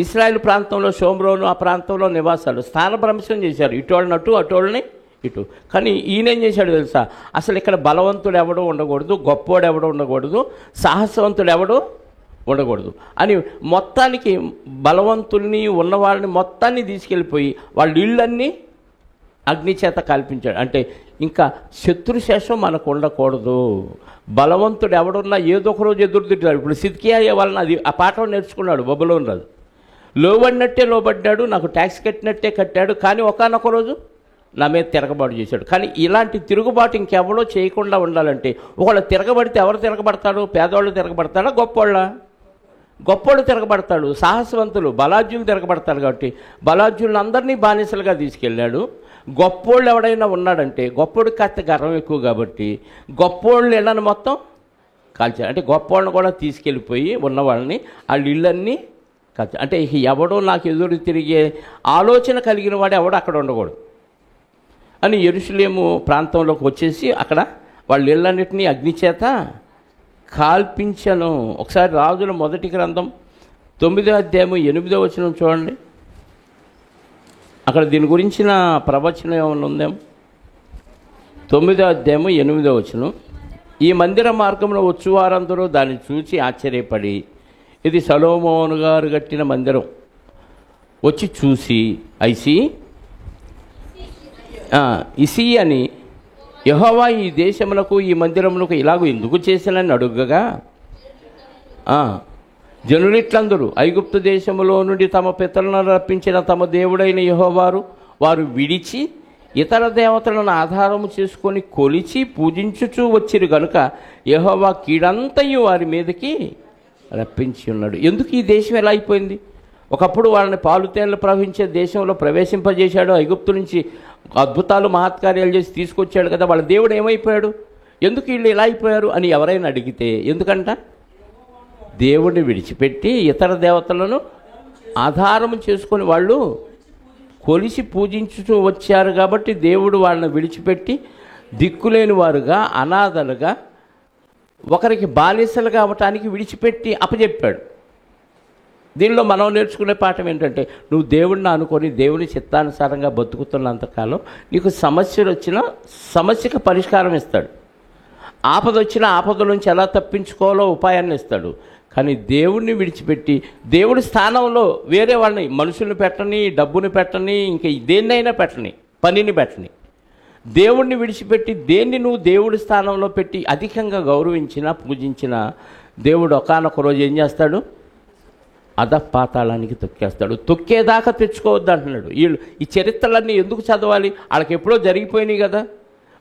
ఇశ్రాయేల్ ప్రాంతంలో షోమ్రోను ఆ ప్రాంతంలో నివాసాలు స్థానభ్రంశం చేశారు. ఇటోళ్ళని అటు, అటోళ్ళని ఇటు. కానీ ఈయన ఏం చేశాడు తెలుసా? అసలు ఇక్కడ బలవంతుడు ఎవడో ఉండకూడదు, గొప్పోడు ఎవడో ఉండకూడదు, సాహసవంతుడు ఎవడో ఉండకూడదు అని మొత్తానికి బలవంతుల్ని ఉన్నవాళ్ళని మొత్తాన్ని తీసుకెళ్ళిపోయి వాళ్ళ ఇళ్ళన్నీ అగ్నిచేత కాల్పించాడు. అంటే ఇంకా శత్రుశేషం మనకు ఉండకూడదు. బలవంతుడు ఎవడున్నా ఏదో ఒక రోజు ఎదురుదిట్టాడు. ఇప్పుడు సిద్కియా వలన అది ఆ పాఠం నేర్చుకున్నాడు బబులోను రాజు. లోబడినట్టే లోబడ్డాడు, నాకు ట్యాక్స్ కట్టినట్టే కట్టాడు, కానీ ఒకానొక రోజు నా మీద తిరగబాటు చేశాడు. కానీ ఇలాంటి తిరుగుబాటు ఇంకెవడో చేయకుండా ఉండాలంటే ఒకళ్ళు తిరగబడితే ఎవరు తిరగబడతాడు? పేదవాళ్ళు తిరగబడతాడా? గొప్పోళ్ళు తిరగబడతాడు. సాహసవంతులు బలాజ్యులు తిరగబడతారు. కాబట్టి బలాజ్యులను అందరినీ బానిసలుగా తీసుకెళ్ళాడు. గొప్పోళ్ళు ఎవడైనా ఉన్నాడంటే, గొప్పోడికి కాస్త గర్వం ఎక్కువ కాబట్టి గొప్పోళ్ళు ఇళ్ళని మొత్తం కాల్చారు. అంటే గొప్పోళ్ళని కూడా తీసుకెళ్ళిపోయి ఉన్నవాళ్ళని వాళ్ళ ఇళ్ళన్నీ కాల్చారు. అంటే ఎవడో నాకు ఎదురు తిరిగే ఆలోచన కలిగిన వాడు ఎవడో అక్కడ ఉండకూడదు అని యెరూషలేము ప్రాంతంలోకి వచ్చేసి అక్కడ వాళ్ళ ఇళ్ళన్నిటినీ అగ్నిచేత కాల్పించను. ఒకసారి రాజుల మొదటి గ్రంథం 9వ అధ్యాయం 8వ వచనం చూడండి. అక్కడ దీని గురించిన ప్రవచనం ఏమైనా ఉందేమో. 9వ అధ్యాయం 8వ వచనం. ఈ మందిర మార్గంలో వచ్చువారందరూ దాన్ని చూసి ఆశ్చర్యపడి, ఇది సొలొమోను గారు కట్టిన మందిరం. వచ్చి చూసి ఇసి అని యెహోవా ఈ దేశములకు ఈ మందిరములకు ఇలాగూ ఎందుకు చేసినని అడుగగా, జనులిట్లందరూ ఐగుప్తు దేశములో నుండి తమ పితరులను రప్పించిన తమ దేవుడైన యెహోవారు వారు విడిచి ఇతర దేవతలను ఆధారము చేసుకొని కొలిచి పూజించుచూ వచ్చిరు గనుక యెహోవా కీడంతయు వారి మీదకి రప్పించి ఉన్నాడు. ఎందుకు ఈ దేశం ఎలా అయిపోయింది? ఒకప్పుడు వాళ్ళని పాలుతేళ్లు ప్రవహించే దేశంలో ప్రవేశింపజేశాడు. ఐగుప్తు నుంచి అద్భుతాలు మహత్కార్యాలు చేసి తీసుకొచ్చాడు కదా. వాళ్ళ దేవుడు ఏమైపోయాడు? ఎందుకు వీళ్ళు ఇలా అయిపోయారు అని ఎవరైనా అడిగితే, ఎందుకంట దేవుడిని విడిచిపెట్టి ఇతర దేవతలను ఆధారం చేసుకొని వాళ్ళు కొలిసి పూజించుతూ వచ్చారు కాబట్టి దేవుడు వాళ్ళని విడిచిపెట్టి దిక్కులేని వారుగా, అనాథలుగా, ఒకరికి బానిసలుగా అవ్వటానికి విడిచిపెట్టి అప్పచెప్పాడు. దీనిలో మనం నేర్చుకునే పాఠం ఏంటంటే, నువ్వు దేవుడిని అనుకొని దేవుని చిత్తానుసారంగా బతుకుతున్నంతకాలం నీకు సమస్యలు వచ్చినా సమస్యకు పరిష్కారం ఇస్తాడు. ఆపద వచ్చినా ఆపద నుంచి ఎలా తప్పించుకోవాలో ఉపాయాన్ని ఇస్తాడు. కానీ దేవుణ్ణి విడిచిపెట్టి దేవుడి స్థానంలో వేరే వాళ్ళని, మనుషుల్ని పెట్టని, డబ్బుని పెట్టని, ఇంకా దేన్నైనా పెట్టని, పనిని పెట్టని, దేవుణ్ణి విడిచిపెట్టి దేన్ని నువ్వు దేవుడి స్థానంలో పెట్టి అధికంగా గౌరవించినా పూజించినా దేవుడు ఒకానొక రోజు ఏం చేస్తాడు? అధపాతాళానికి తొక్కేస్తాడు. తొక్కేదాకా తెచ్చుకోవద్దు అంటున్నాడు. వీళ్ళు ఈ చరిత్రలన్నీ ఎందుకు చదవాలి? వాళ్ళకి ఎప్పుడో జరిగిపోయినాయి కదా.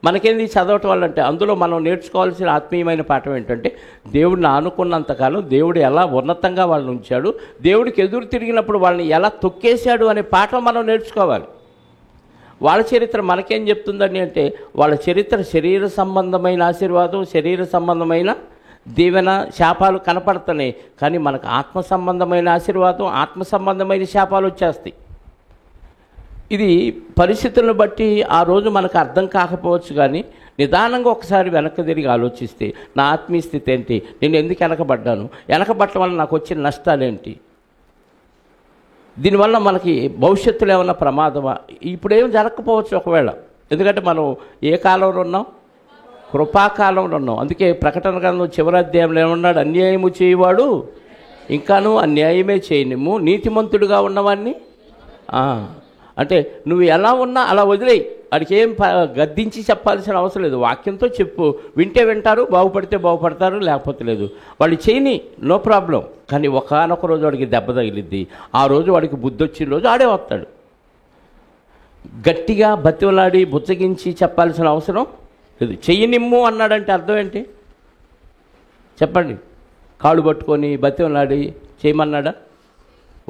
మనకేంది చదవటం వాళ్ళంటే? అందులో మనం నేర్చుకోవాల్సిన ఆత్మీయమైన పాఠం ఏంటంటే, దేవుడిని ఆనుకున్నంతకాలం దేవుడు ఎలా ఉన్నతంగా వాళ్ళని ఉంచాడు, దేవుడికి ఎదురు తిరిగినప్పుడు వాళ్ళని ఎలా తొక్కేశాడు అనే పాఠం మనం నేర్చుకోవాలి. వాళ్ళ చరిత్ర మనకేం చెప్తుందని అంటే, వాళ్ళ చరిత్ర శరీర సంబంధమైన ఆశీర్వాదం, శరీర సంబంధమైన దీవెన, శాపాలు కనపడుతున్నాయి. కానీ మనకు ఆత్మ సంబంధమైన ఆశీర్వాదం, ఆత్మ సంబంధమైన శాపాలు వచ్చేస్తాయి. ఇది పరిస్థితులను బట్టి ఆ రోజు మనకు అర్థం కాకపోవచ్చు, కానీ నిదానంగా ఒకసారి వెనక్కి తిరిగి ఆలోచిస్తే నా ఆత్మీయ స్థితి ఏంటి, నేను ఎందుకు వెనకబడ్డాను, వెనకబడటం వల్ల నాకు వచ్చిన నష్టాలేంటి, దీనివల్ల మనకి భవిష్యత్తులో ఏమన్నా ప్రమాదమా? ఇప్పుడేం జరగకపోవచ్చు ఒకవేళ. ఎందుకంటే మనం ఏ కాలంలో ఉన్నాం? కృపాకాలంలో ఉన్నాం. అందుకే ప్రకటన గ్రంథం చివరి అధ్యాయంలో ఏమన్నాడు? అన్యాయము చేయవాడు ఇంకాను అన్యాయమే చేయనిమ్ము, నీతిమంతుడుగా ఉన్నవాడిని. అంటే నువ్వు ఎలా ఉన్నా అలా వదిలేయి. వాడికి ఏం గద్దించి చెప్పాల్సిన అవసరం లేదు. వాక్యంతో చెప్పు. వింటే వింటారు, బాగుపడితే బాగుపడతారు, లేకపోతే లేదు. వాళ్ళు చేయని, నో ప్రాబ్లం. కానీ ఒకానొక రోజు వాడికి దెబ్బ తగిలిద్ది. ఆ రోజు వాడికి బుద్ధి వచ్చిన రోజు ఆడే వస్తాడు. గట్టిగా బతివలాడి బుచ్చగించి చెప్పాల్సిన అవసరం లేదు. చెయ్యనిమ్ము అన్నాడంటే అర్థం ఏంటి చెప్పండి? కాళ్ళు పట్టుకొని బతివలాడి చేయమన్నాడా?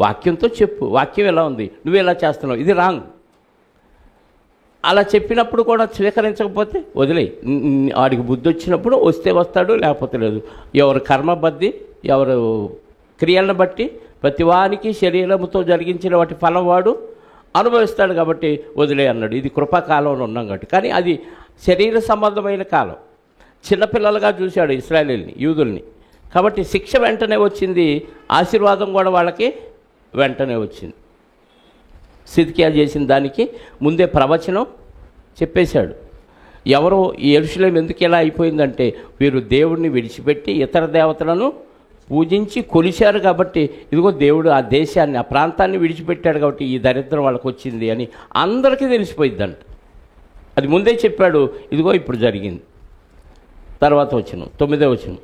వాక్యంతో చెప్పు. వాక్యం ఎలా ఉంది, నువ్వు ఎలా చేస్తున్నావు, ఇది రాంగ్. అలా చెప్పినప్పుడు కూడా స్వీకరించకపోతే వదిలేయి. వాడికి బుద్ధి వచ్చినప్పుడు వస్తే వస్తాడు, లేకపోతే లేదు. ఎవరు కర్మ బద్ది, ఎవరు క్రియలను బట్టి ప్రతివానికి శరీరముతో జరిగించిన వాటి ఫలం వాడు అనుభవిస్తాడు కాబట్టి వదిలే అన్నాడు. ఇది కృపాకాలంలో ఉన్నాం కాబట్టి. కానీ అది శరీర సంబంధమైన కాలం. చిన్నపిల్లలుగా చూశాడు ఇశ్రాయేలీయుల్ని, యూదుల్ని. కాబట్టి శిక్ష వెంటనే వచ్చింది, ఆశీర్వాదం కూడా వాళ్ళకి వెంటనే వచ్చింది. సిద్కియా చేసిన దానికి ముందే ప్రవచనం చెప్పేశాడు. ఎవరో యెరూషలేము ఎందుకు ఇలా అయిపోయిందంటే, వీరు దేవుడిని విడిచిపెట్టి ఇతర దేవతలను పూజించి కొలిశారు కాబట్టి, ఇదిగో దేవుడు ఆ దేశాన్ని, ఆ ప్రాంతాన్ని విడిచిపెట్టాడు కాబట్టి ఈ దరిద్రం వాళ్ళకు వచ్చింది అని అందరికీ తెలిసిపోయిద్దంట. అది ముందే చెప్పాడు. ఇదిగో ఇప్పుడు జరిగింది. తర్వాత వచనం 9వ వచనం,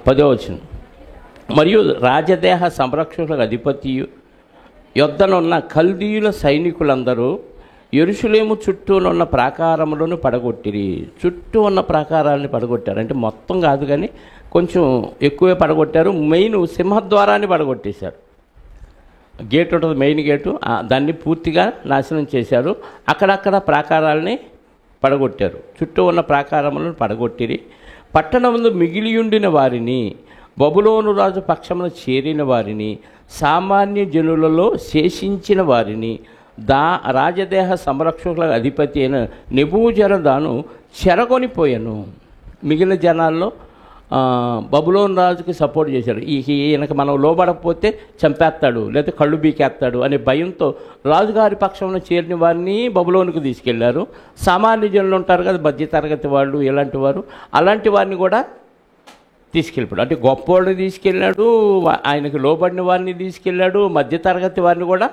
10వ వచనం. మరియు రాజదేహ సంరక్షకులకు అధిపతియు యొద్దనున్న కల్దీయుల సైనికులందరూ యెరూషలేము చుట్టూనున్న ప్రాకారములను పడగొట్టిరి. చుట్టూ ఉన్న ప్రాకారాలని పడగొట్టారు. అంటే మొత్తం కాదు కానీ కొంచెం ఎక్కువే పడగొట్టారు. మెయిన్ సింహద్వారాన్ని పడగొట్టేశారు. గేట్ ఉంటుంది, మెయిన్ గేటు, దాన్ని పూర్తిగా నాశనం చేశారు. అక్కడక్కడ ప్రాకారాలని పడగొట్టారు. చుట్టూ ఉన్న ప్రాకారములను పడగొట్టిరి. పట్టణముందు మిగిలియుండిన వారిని, బబులోను రాజు పక్షమున చేరిన వారిని, సామాన్య జనులలో శేషించిన వారిని, రాజదేహ సంరక్షకుల అధిపతి అయిన నెబూజరదాను చెరగొనిపోయాను. మిగిలిన జనాల్లో బబులోను రాజుకి సపోర్ట్ చేశారు. ఈయనకి మనం లోబడకపోతే చంపేస్తాడు, లేదా కళ్ళు బీకేస్తాడు అనే భయంతో రాజుగారి పక్షంలో చేరిన వారిని బబులోనుకు తీసుకెళ్లారు. సామాన్య జనులు ఉంటారు కదా, మధ్యతరగతి వాళ్ళు, ఇలాంటి వారు, అలాంటి వారిని కూడా తీసుకెళ్ళిపోయాడు. అంటే గొప్పవాడిని తీసుకెళ్ళాడు, ఆయనకి లోబడిన వారిని తీసుకెళ్ళాడు, మధ్యతరగతి వారిని కూడా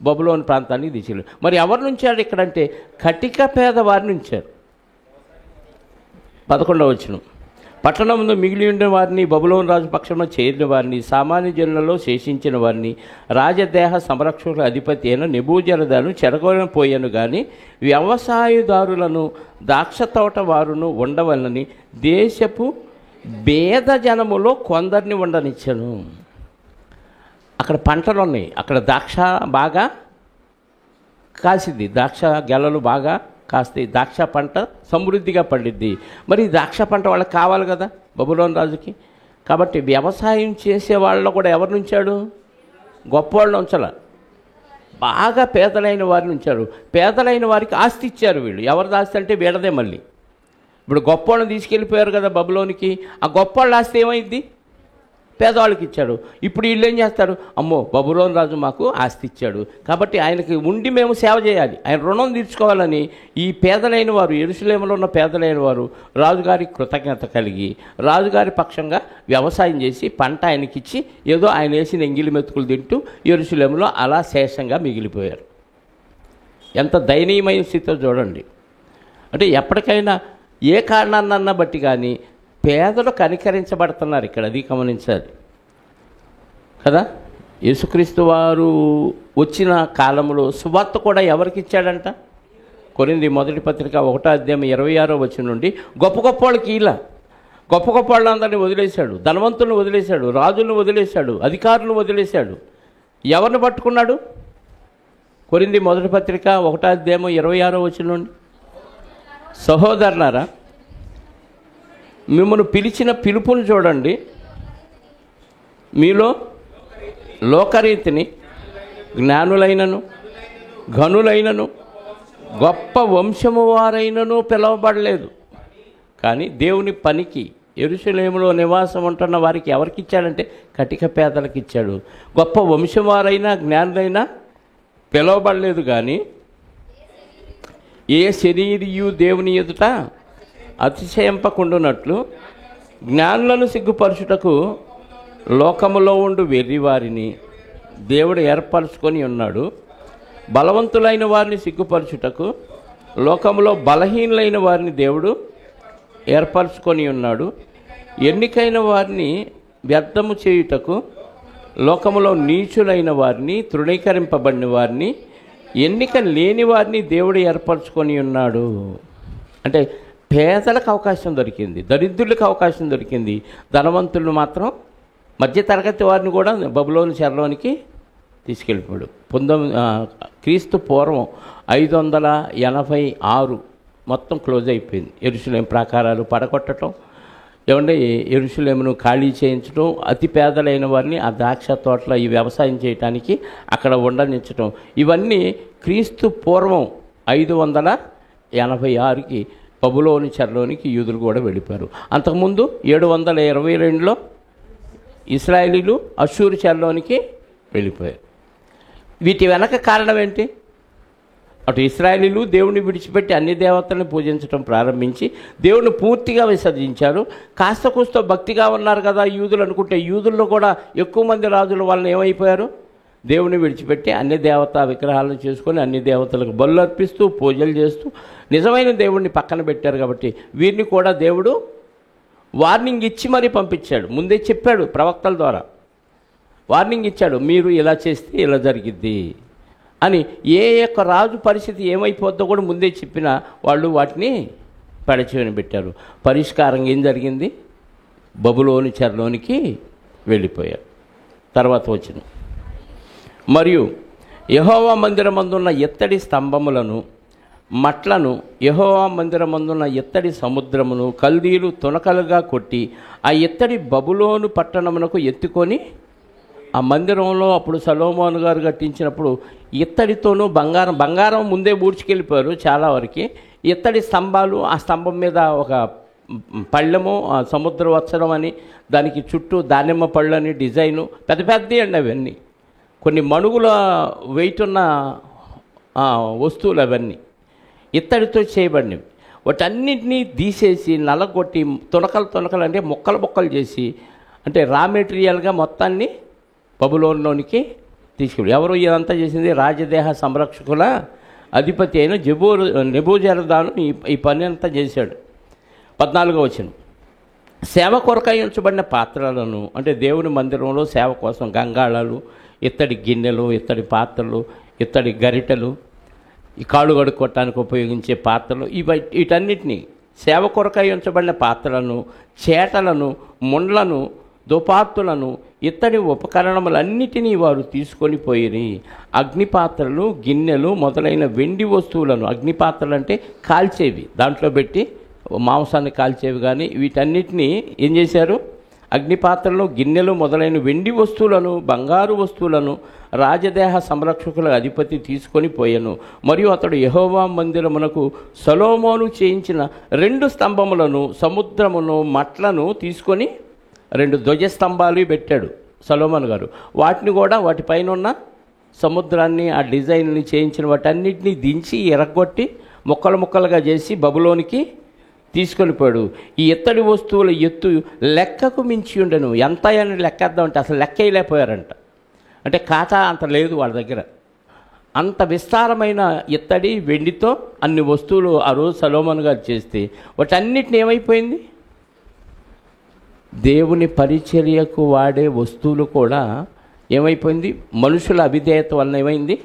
బబులోను ప్రాంతానికి తీసుకెళ్ళాడు. మరి ఎవరిని ఉంచాడు ఇక్కడంటే కటిక పేదవారిని ఉంచారు. 11వ వచనం, పట్టణంలో మిగిలి ఉండిన వారిని, బబులోను రాజు పక్షంలో చేరిన వారిని, సామాన్య జనులలో శేషించిన వారిని రాజదేహ సంరక్షకుల అధిపతి అయిన నెబూజరదాను చెరగొనిపోయాను. కానీ వ్యవసాయదారులను ద్రాక్ష తోట వారును ఉండవలనని దేశపు పేద జనములో కొందరిని ఉండనిచ్చాను. అక్కడ పంటలు ఉన్నాయి, అక్కడ ద్రాక్ష బాగా కాసిద్ది, ద్రాక్ష గెలలు బాగా కాస్తాయి, ద్రాక్ష పంట సమృద్ధిగా పండిద్ది. మరి ఈ ద్రాక్ష పంట వాళ్ళకి కావాలి కదా బబులోను రాజుకి. కాబట్టి వ్యవసాయం చేసే వాళ్ళలో కూడా ఎవరిని ఉంచాడు? గొప్పవాళ్ళని ఉంచాల, బాగా పేదలైన వారిని ఉంచారు. పేదలైన వారికి ఆస్తి ఇచ్చారు వీళ్ళు. ఎవరిది ఆస్తి అంటే వీళ్ళదే. మళ్ళీ ఇప్పుడు గొప్పవాళ్ళని తీసుకెళ్ళిపోయారు కదా బబులోనికి, ఆ గొప్పవాళ్ళ ఆస్తి ఏమైంది? పేదవాళ్ళకి ఇచ్చాడు. ఇప్పుడు వీళ్ళు ఏం చేస్తారు? అమ్మో, బబులోను రాజు మాకు ఆస్తి ఇచ్చాడు కాబట్టి ఆయనకి ఉండి మేము సేవ చేయాలి, ఆయన రుణం తీర్చుకోవాలని ఈ పేదలైన వారు, యెరూషలేములో ఉన్న పేదలైన వారు రాజుగారి కృతజ్ఞత కలిగి రాజుగారి పక్షంగా వ్యవసాయం చేసి పంట ఆయనకిచ్చి ఏదో ఆయన వేసిన ఎంగిలి మెతుకులు తింటూ యెరూషలేములో అలా శేషంగా మిగిలిపోయారు. ఎంత దయనీయమైన స్థితిలో చూడండి. అంటే ఎప్పటికైనా ఏ కారణాన్నన్నా బట్టి కానీ పేదలు కనికరించబడుతున్నారు ఇక్కడ, అది గమనించాలి కదా. యేసుక్రీస్తు వారు వచ్చిన కాలంలో సువార్త కూడా ఎవరికి ఇచ్చాడంట? కొరింథీ మొదటి పత్రిక 1వ అధ్యాయం 26వ వచనం నుండి గొప్ప గొప్ప వాళ్ళకి ఇలా, గొప్ప గొప్ప వాళ్ళందరినీ వదిలేశాడు, ధనవంతులను వదిలేశాడు, రాజులను వదిలేశాడు, అధికారులను వదిలేశాడు. ఎవరిని పట్టుకున్నాడు? కొరింథీ మొదటి పత్రిక 1వ అధ్యాయం 26వ వచనం నుండి, సహోదరులారా మిమ్మల్ని పిలిచిన పిలుపుని చూడండి, మీలో లోకరీతిని జ్ఞానులైనను ఘనులైనను గొప్ప వంశము వారైనను పిలవబడలేదు. కానీ దేవుని పనికి యెరూషలేములో నివాసం ఉంటున్న వారికి ఎవరికి ఇచ్చాడంటే కటిక పేదలకు ఇచ్చాడు. గొప్ప వంశం వారైనా జ్ఞానులైనా పిలవబడలేదు. కానీ ఏ శరీరియు దేవుని ఎదుట అతిశయింపకుండునట్లు జ్ఞానులను సిగ్గుపరచుటకు లోకములో ఉండు వెర్రివారిని దేవుడు ఏర్పరచుకొని ఉన్నాడు. బలవంతులైన వారిని సిగ్గుపరచుటకు లోకములో బలహీనులైన వారిని దేవుడు ఏర్పరచుకొని ఉన్నాడు. ఎన్నికైన వారిని వ్యర్థము చేయుటకు లోకములో నీచులైన వారిని, తృణీకరింపబడిన వారిని, ఎన్నిక లేని వారిని దేవుడు ఏర్పరచుకొని ఉన్నాడు. అంటే పేదలకు అవకాశం దొరికింది, దరిద్రులకు అవకాశం దొరికింది, ధనవంతులను మాత్రం, మధ్యతరగతి వారిని కూడా బబులోను చెరలోనికి తీసుకెళ్ళిపోయాడు. క్రీస్తు పూర్వం 586 మొత్తం క్లోజ్ అయిపోయింది. యెరూషలేము ప్రాకారాలు పడగొట్టడం, ఏమంటే యెరూషలేమును ఖాళీ చేయించడం, అతి పేదలైన వారిని ఆ ద్రాక్ష తోటలో ఈ వ్యవసాయం చేయడానికి అక్కడ ఉండనిచ్చడం, ఇవన్నీ క్రీస్తు పూర్వం 586కి బబులోను చెరలోనికి యూదులు కూడా వెళ్ళిపోయారు. అంతకుముందు 722లో ఇశ్రాయేలీలు అష్షూరు చెరలోనికి వెళ్ళిపోయారు. వీటి వెనక కారణం ఏంటి? అటు ఇశ్రాయేలీలు దేవుని విడిచిపెట్టి అన్ని దేవతలను పూజించడం ప్రారంభించి దేవుని పూర్తిగా విసర్జించారు. కాస్త కూస్తో భక్తిగా ఉన్నారు కదా యూదులు అనుకుంటే, యూదుల్లో కూడా ఎక్కువ మంది రాజుల వలన ఏమైపోయారు? దేవుని విడిచిపెట్టి అన్ని దేవతా విగ్రహాలను చేసుకొని అన్ని దేవతలకు బలులు అర్పిస్తూ పూజలు చేస్తూ నిజమైన దేవుడిని పక్కన పెట్టారు. కాబట్టి వీరిని కూడా దేవుడు వార్నింగ్ ఇచ్చి మరీ పంపించాడు. ముందే చెప్పాడు, ప్రవక్తల ద్వారా వార్నింగ్ ఇచ్చాడు, మీరు ఇలా చేస్తే ఇలా జరిగిద్ది అని. ఏ యొక్క రాజు పరిస్థితి ఏమైపోద్దో కూడా ముందే చెప్పిన వాళ్ళు వాటిని పెడచెవిన పెట్టారు. పరిష్కారం ఏం జరిగింది? బబులోను చెరలోనికి వెళ్ళిపోయారు. తర్వాత వచ్చిన మరియు యెహోవా మందిరమందున్న ఎత్తడి స్తంభములను, మట్లను, యెహోవా మందిరమందున్న ఎత్తడి సముద్రమును కల్దీలు తునకలుగా కొట్టి ఆ ఎత్తడి బబులోను పట్టణమునకు ఎత్తుకొని ఆ మందిరంలో అప్పుడు సొలొమోను గారు కట్టించినప్పుడు ఇత్తడితోనూ బంగారం ముందే ఊడ్చుకెళ్ళిపోయారు చాలా వరకు. ఇత్తడి స్తంభాలు, ఆ స్తంభం మీద ఒక పళ్ళెము, సముద్ర వత్సరం అని, దానికి చుట్టూ దానిమ్మ పళ్ళు అని డిజైను, పెద్ద పెద్దవి అండి అవన్నీ. కొన్ని మణుగుల వెయిట్ ఉన్న వస్తువులు అవన్నీ ఇత్తడితో చేయబడినవి. వాటన్నింటినీ తీసేసి నలగొట్టి తునకలు అంటే ముక్కలు చేసి, అంటే రా మెటీరియల్గా మొత్తాన్ని బబులోనులోనికి తీసుకెళ్ళి. ఎవరు ఇదంతా చేసింది? రాజదేహ సంరక్షకుల అధిపతి అయిన నెబూజరదాను ఈ పని అంతా చేశాడు. 14వ వచనం, సేవ కొరకై ఉంచబడిన పాత్రలను, అంటే దేవుని మందిరంలో సేవ కోసం గంగాళాలు, ఇత్తడి గిన్నెలు, ఇత్తడి పాత్రలు, ఇత్తడి గరిటెలు, ఈ కాళ్ళు కడుక్కోవటానికి ఉపయోగించే పాత్రలు, వీటన్నిటినీ సేవ కొరకై ఉంచబడిన పాత్రలను, చేటలను, ముండ్లను, దుపాత్తులను, ఇత్తడి ఉపకరణములన్నిటినీ వారు తీసుకొని పోయిరి. అగ్నిపాత్రలు, గిన్నెలు మొదలైన వెండి వస్తువులను, అగ్నిపాత్రలు అంటే కాల్చేవి, దాంట్లో పెట్టి మాంసాన్ని కాల్చేవి, కానీ వీటన్నిటినీ ఏం చేశారు? అగ్నిపాత్రలు, గిన్నెలు మొదలైన వెండి వస్తువులను, బంగారు వస్తువులను రాజదేహ సంరక్షకుల అధిపతి తీసుకొని పోయాను. మరియు అతడు యెహోవా మందిరమునకు సొలొమోను చేయించిన 2 స్తంభములను, సముద్రమును, మట్లను తీసుకొని 2 ధ్వజస్తంభాలు పెట్టాడు సొలొమోను గారు. వాటిని కూడా, వాటిపైన ఉన్న సముద్రాన్ని, ఆ డిజైన్ని చేయించిన వాటన్నిటినీ దించి ఎరగొట్టి ముక్కలుగా చేసి బబులోనికి తీసుకొని పోయాడు. ఈ ఇత్తడి వస్తువుల ఎత్తు లెక్కకు మించి ఉండను. ఎంత అని లెక్కేద్దామంటే అసలు లెక్కేయలేకపోయారంట. అంటే ఖాతా అంత లేదు వాళ్ళ దగ్గర. అంత విస్తారమైన ఇత్తడి, వెండితో అన్ని వస్తువులు ఆ రోజు సొలొమోను గారు చేస్తే వాటన్నిటిని ఏమైపోయింది? దేవుని పరిచర్యకు వాడే వస్తువులు కూడా ఏమైపోయింది? మనుషుల అవిధేయత వలన ఏమైంది?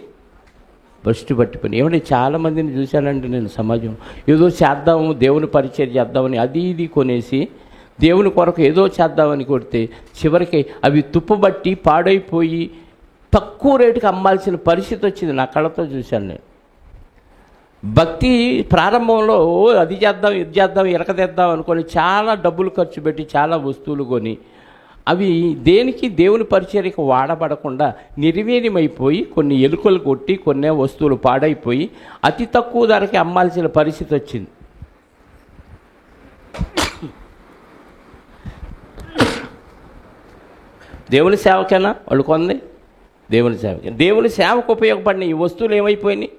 భ్రష్టు పట్టిపోయింది. ఏమంటే చాలామందిని చూశానండి నేను సమాజం, ఏదో చేద్దాము, దేవుని పరిచర్య చేద్దామని అది ఇది కొనేసి దేవుని కొరకు ఏదో చేద్దామని కొడితే చివరికి అవి తుప్పుబట్టి పాడైపోయి తక్కువ రేటుకి అమ్మాల్సిన పరిస్థితి వచ్చింది. నా కళ్ళతో చూశాను నేను. భక్తి ప్రారంభంలో అది చేద్దాం, ఇది చేద్దాం, ఇరకతెద్దాం అనుకొని చాలా డబ్బులు ఖర్చు పెట్టి చాలా వస్తువులు కొని అవి దేనికి? దేవుని పరిచర్యకు వాడబడకుండా నిర్వీర్యమైపోయి, కొన్ని ఎలుకలు కొట్టి, కొన్ని వస్తువులు పాడైపోయి అతి తక్కువ ధరకి అమ్మాల్సిన పరిస్థితి వచ్చింది. దేవుని సేవకైనా వాళ్ళు కొంది, దేవుని సేవకి, దేవుని సేవకు ఉపయోగపడిన ఈ వస్తువులు ఏమైపోయినాయి?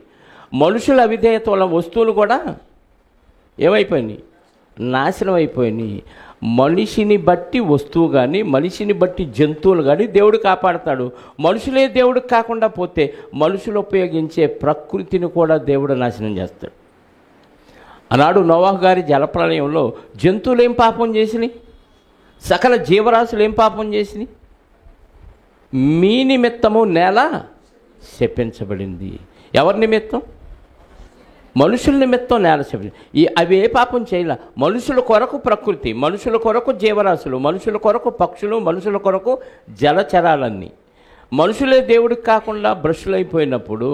మనుషుల అవిధేయత వల్ల వస్తువులు కూడా ఏమైపోయినాయి? నాశనం అయిపోయినాయి. మనిషిని బట్టి వస్తువు కానీ, మనిషిని బట్టి జంతువులు కానీ దేవుడు కాపాడతాడు. మనుషులే దేవుడికి కాకుండా పోతే మనుషులు ఉపయోగించే ప్రకృతిని కూడా దేవుడు నాశనం చేస్తాడు. ఆనాడు నోవాహు గారి జలప్రలయంలో జంతువులు ఏం పాపం చేసినాయి? సకల జీవరాశులు ఏం పాపం చేసినాయి? మీ నిమిత్తము నేల శపించబడింది. ఎవరి నిమిత్తం? మనుషుల నిమిత్తం నేల శపించబడింది. అవి ఏ పాపం చేయాల? మనుషుల కొరకు ప్రకృతి, మనుషుల కొరకు జీవరాశులు, మనుషుల కొరకు పక్షులు, మనుషుల కొరకు జలచరాలన్నీ. మనుషులే దేవుడికి కాకుండా భ్రష్టులైపోయినప్పుడు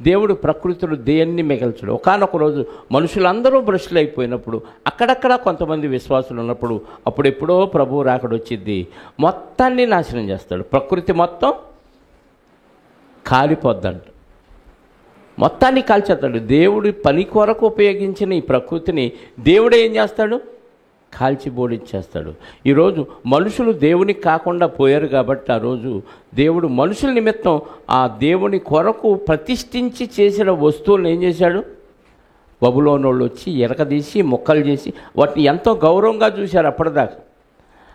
దేవుడు ప్రకృతిలో దేన్ని మిగల్చడు. ఒకానొక రోజు మనుషులందరూ భ్రష్టులైపోయినప్పుడు అక్కడక్కడ కొంతమంది విశ్వాసులు ఉన్నప్పుడు అప్పుడెప్పుడో ప్రభువు రాకడొచ్చిద్ది, మొత్తాన్ని నాశనం చేస్తాడు. ప్రకృతి మొత్తం కాలిపోద్దంట, మొత్తాన్ని కాల్చేస్తాడు. దేవుడి పని కొరకు ఉపయోగించిన ఈ ప్రకృతిని దేవుడు ఏం చేస్తాడు? కాల్చి బోడిచ్చేస్తాడు. ఈరోజు మనుషులు దేవునికి కాకుండా పోయారు కాబట్టి ఆ రోజు దేవుడు మనుషుల నిమిత్తం ఆ దేవుని కొరకు ప్రతిష్ఠించి చేసిన వస్తువులను ఏం చేశాడు? బబులోనోళ్ళు వచ్చి ఎరకదీసి మొక్కలు చేసి వాటిని ఎంతో గౌరవంగా చూశారు. అప్పటిదాకా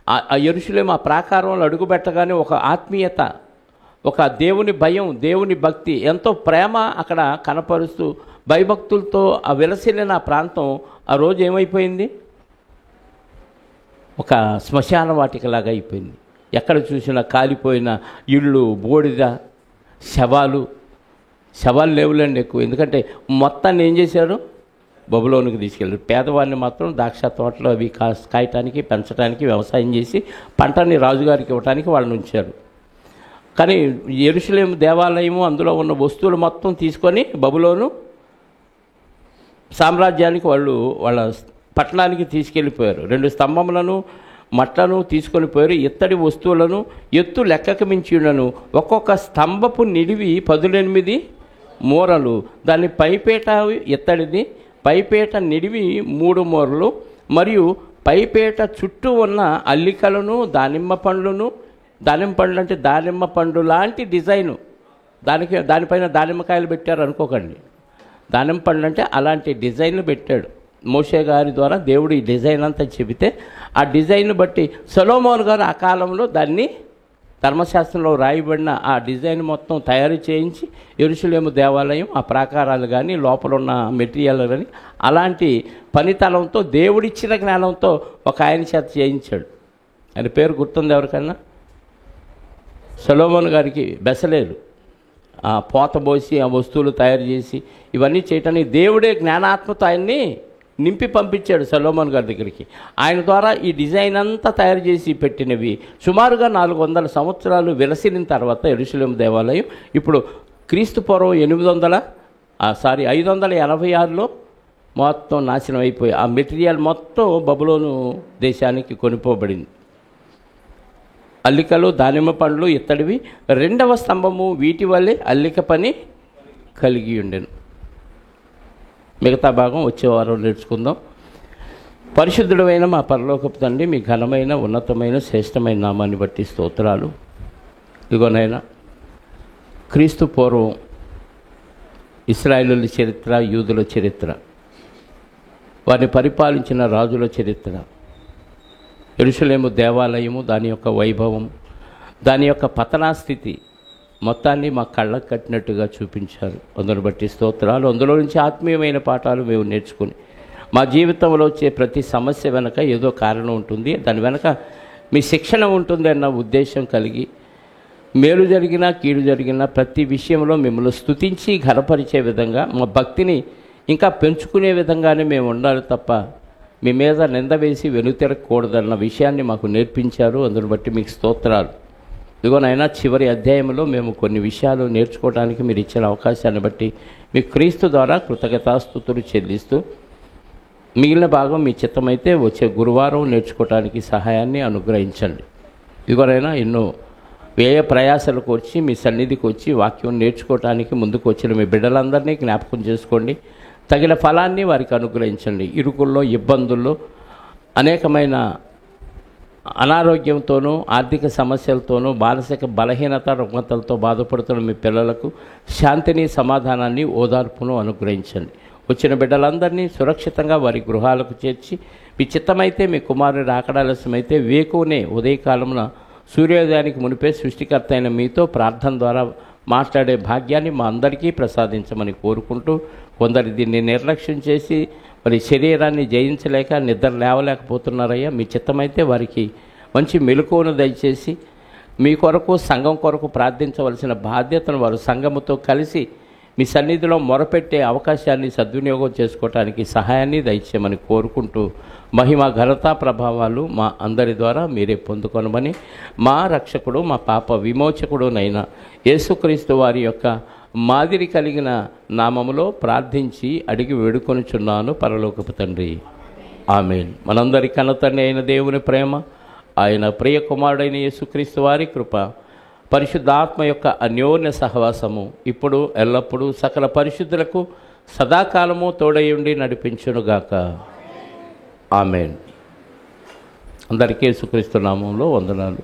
ఆ యెరూషలేము ఆ ప్రాకారంలో అడుగుపెట్టగానే ఒక ఆత్మీయత, ఒక దేవుని భయం, దేవుని భక్తి, ఎంతో ప్రేమ అక్కడ కనపరుస్తూ భయభక్తులతో ఆ విలసిల్లిన ఆ ప్రాంతం ఆ రోజు ఏమైపోయింది? ఒక శ్మశాన వాటికలాగా అయిపోయింది. ఎక్కడ చూసినా కాలిపోయిన ఇళ్ళు, బూడిద, శవాలు లేవులండి ఎక్కువ. ఎందుకంటే మొత్తాన్ని ఏం చేశారు? బబులోనికి తీసుకెళ్ళారు. పేదవాడిని మాత్రం ద్రాక్ష తోటలో అవి కాయటానికి, పెంచడానికి, వ్యవసాయం చేసి పంటని రాజుగారికి ఇవ్వటానికి వాళ్ళని ఉంచారు. కానీ యెరూషలేము దేవాలయము, అందులో ఉన్న వస్తువులు మొత్తం తీసుకొని బబులోను సామ్రాజ్యానికి వాళ్ళ పట్టణానికి తీసుకెళ్ళిపోయారు. 2 స్తంభములను, మట్లను తీసుకొని పోయారు. ఇత్తడి వస్తువులను ఎత్తు లెక్కకు మించినను ఒక్కొక్క స్తంభపు నిడివి 18 మూరలు. దాని పైపేట ఇత్తడిది, పైపేట నిడివి 3 మూరలు, మరియు పైపేట చుట్టూ ఉన్న అల్లికలను, దానిమ్మ పండ్లు అంటే దానిమ్మ పండు లాంటి డిజైను, దానిపైన దానిమ్మకాయలు పెట్టారు అనుకోకండి. దానిమ్మ పండ్లు అంటే అలాంటి డిజైన్లు పెట్టాడు. మోషే గారి ద్వారా దేవుడు ఈ డిజైన్ అంతా చెబితే ఆ డిజైన్ బట్టి సొలొమోను గారు ఆ కాలంలో దాన్ని ధర్మశాస్త్రంలో రాయబడిన ఆ డిజైన్ మొత్తం తయారు చేయించి యెరూషలేము దేవాలయం, ఆ ప్రాకారాలు కానీ లోపల ఉన్న మెటీరియల్ కానీ అలాంటి పనితనంతో దేవుడిచ్చిన జ్ఞానంతో ఒక ఆయన చేత చేయించాడు. ఆయన పేరు గుర్తుంది ఎవరికన్నా? సొలొమోను గారికి బెసలేలు. ఆ పోత పోసి ఆ వస్తువులు తయారు చేసి ఇవన్నీ చేయటానికి దేవుడే జ్ఞానాత్మతో ఆయన్ని నింపి పంపించాడు సొలొమోను గారి దగ్గరికి. ఆయన ద్వారా ఈ డిజైన్ అంతా తయారు చేసి పెట్టినవి సుమారుగా 400 సంవత్సరాలు విలసిన తర్వాత యెరూషలేము దేవాలయం ఇప్పుడు క్రీస్తు పూర్వం 586లో మొత్తం నాశనం అయిపోయి ఆ మెటీరియల్ మొత్తం బబులోను దేశానికి కొనిపోబడింది. అల్లికలు, దానిమ్మ పండ్లు, ఇత్తడివి. 2వ స్తంభము వీటి వల్లే అల్లిక పని కలిగి ఉండెను. మిగతా భాగం వచ్చే వారం నేర్చుకుందాం. పరిశుద్ధుడైన మా పరలోకపు తండ్రి, మీ ఘనమైన, ఉన్నతమైన, శ్రేష్టమైన నామాన్ని బట్టి స్తోత్రాలు. ఇదిగోనైనా క్రీస్తు పూర్వం ఇశ్రాయేలుల చరిత్ర, యూదుల చరిత్ర, వారిని పరిపాలించిన రాజుల చరిత్ర, యెరూషలేము దేవాలయము, దాని యొక్క వైభవం, దాని యొక్క పతనాస్థితి మొత్తాన్ని మా కళ్ళకు కట్టినట్టుగా చూపించారు. అందును బట్టి స్తోత్రాలు. అందులో నుంచి ఆత్మీయమైన పాఠాలు మేము నేర్చుకుని మా జీవితంలో వచ్చే ప్రతి సమస్య వెనక ఏదో కారణం ఉంటుంది, దాని వెనక మీ శిక్షణ ఉంటుంది అన్న ఉద్దేశం కలిగి మేలు జరిగినా కీడు జరిగినా ప్రతి విషయంలో మిమ్మల్ని స్తుతించి ఘనపరిచే విధంగా మా భక్తిని ఇంకా పెంచుకునే విధంగానే మేము ఉండాలి తప్ప మీ మీద నింద వేసి వెనుతిరగకూడదన్న విషయాన్ని మాకు నేర్పించారు. అందును బట్టి మీకు స్తోత్రాలు. ఇదిగోనైనా చివరి అధ్యాయంలో మేము కొన్ని విషయాలు నేర్చుకోవడానికి మీరు ఇచ్చిన అవకాశాన్ని బట్టి మీ క్రీస్తు ద్వారా కృతజ్ఞతాస్తుతులు చెల్లిస్తూ మిగిలిన భాగం మీ చిత్తమైతే వచ్చే గురువారం నేర్చుకోవడానికి సహాయాన్ని అనుగ్రహించండి. ఇదిగోనైనా ఎన్నో వ్యయ ప్రయాసాలకు వచ్చి మీ సన్నిధికి వచ్చి వాక్యం నేర్చుకోవడానికి ముందుకు వచ్చిన మీ బిడ్డలందరినీ జ్ఞాపకం చేసుకోండి. తగిన ఫలాన్ని వారికి అనుగ్రహించండి. ఇరుకుల్లో, ఇబ్బందుల్లో, అనేకమైన అనారోగ్యంతోనూ, ఆర్థిక సమస్యలతోనూ, మానసిక బలహీనత, రుగ్మతలతో బాధపడుతున్న మీ పిల్లలకు శాంతిని, సమాధానాన్ని, ఓదార్పును అనుగ్రహించండి. వచ్చిన బిడ్డలందరినీ సురక్షితంగా వారి గృహాలకు చేర్చి మీ చిత్తమైతే మీ కుమారుని రాకడాలస్యమైతే వేకువనే ఉదయకాలమున సూర్యోదయానికి మునిపే సృష్టికర్త అయిన మీతో ప్రార్థన ద్వారా మాట్లాడే భాగ్యాన్ని మా అందరికీ ప్రసాదించమని కోరుకుంటూ, కొందరు దీన్ని నిర్లక్ష్యం చేసి మరి శరీరాన్ని జయించలేక నిద్ర లేవలేకపోతున్నారయ్యా. మీ చిత్తమైతే వారికి మంచి మెలకువను దయచేసి మీ కొరకు, సంఘం కొరకు ప్రార్థించవలసిన బాధ్యతను వారు సంఘముతో కలిసి మీ సన్నిధిలో మొరపెట్టే అవకాశాన్ని సద్వినియోగం చేసుకోవటానికి సహాయాన్ని దయచేయమని కోరుకుంటూ, మహిమ, ఘనత, ప్రభావాలు మా అందరి ద్వారా మీరే పొందుకొనమని మా రక్షకుడు, మా పాప విమోచకుడునైన యేసుక్రీస్తు వారి యొక్క మాదిరి కలిగిన నామములో ప్రార్థించి అడిగి వేడుకొనుచున్నాను పరలోకపు తండ్రి. ఆమేన్. మనందరి కన్నతండ్రి అయిన దేవుని ప్రేమ, ఆయన ప్రియ కుమారుడైన యేసుక్రీస్తు వారి కృప, పరిశుద్ధాత్మ యొక్క అన్యోన్య సహవాసము ఇప్పుడు ఎల్లప్పుడూ సకల పరిశుద్ధులకు సదాకాలము తోడయుండి నడిపించునుగాక. ఆమేన్. అందరికీ యేసుక్రీస్తు నామంలో వందనాలు.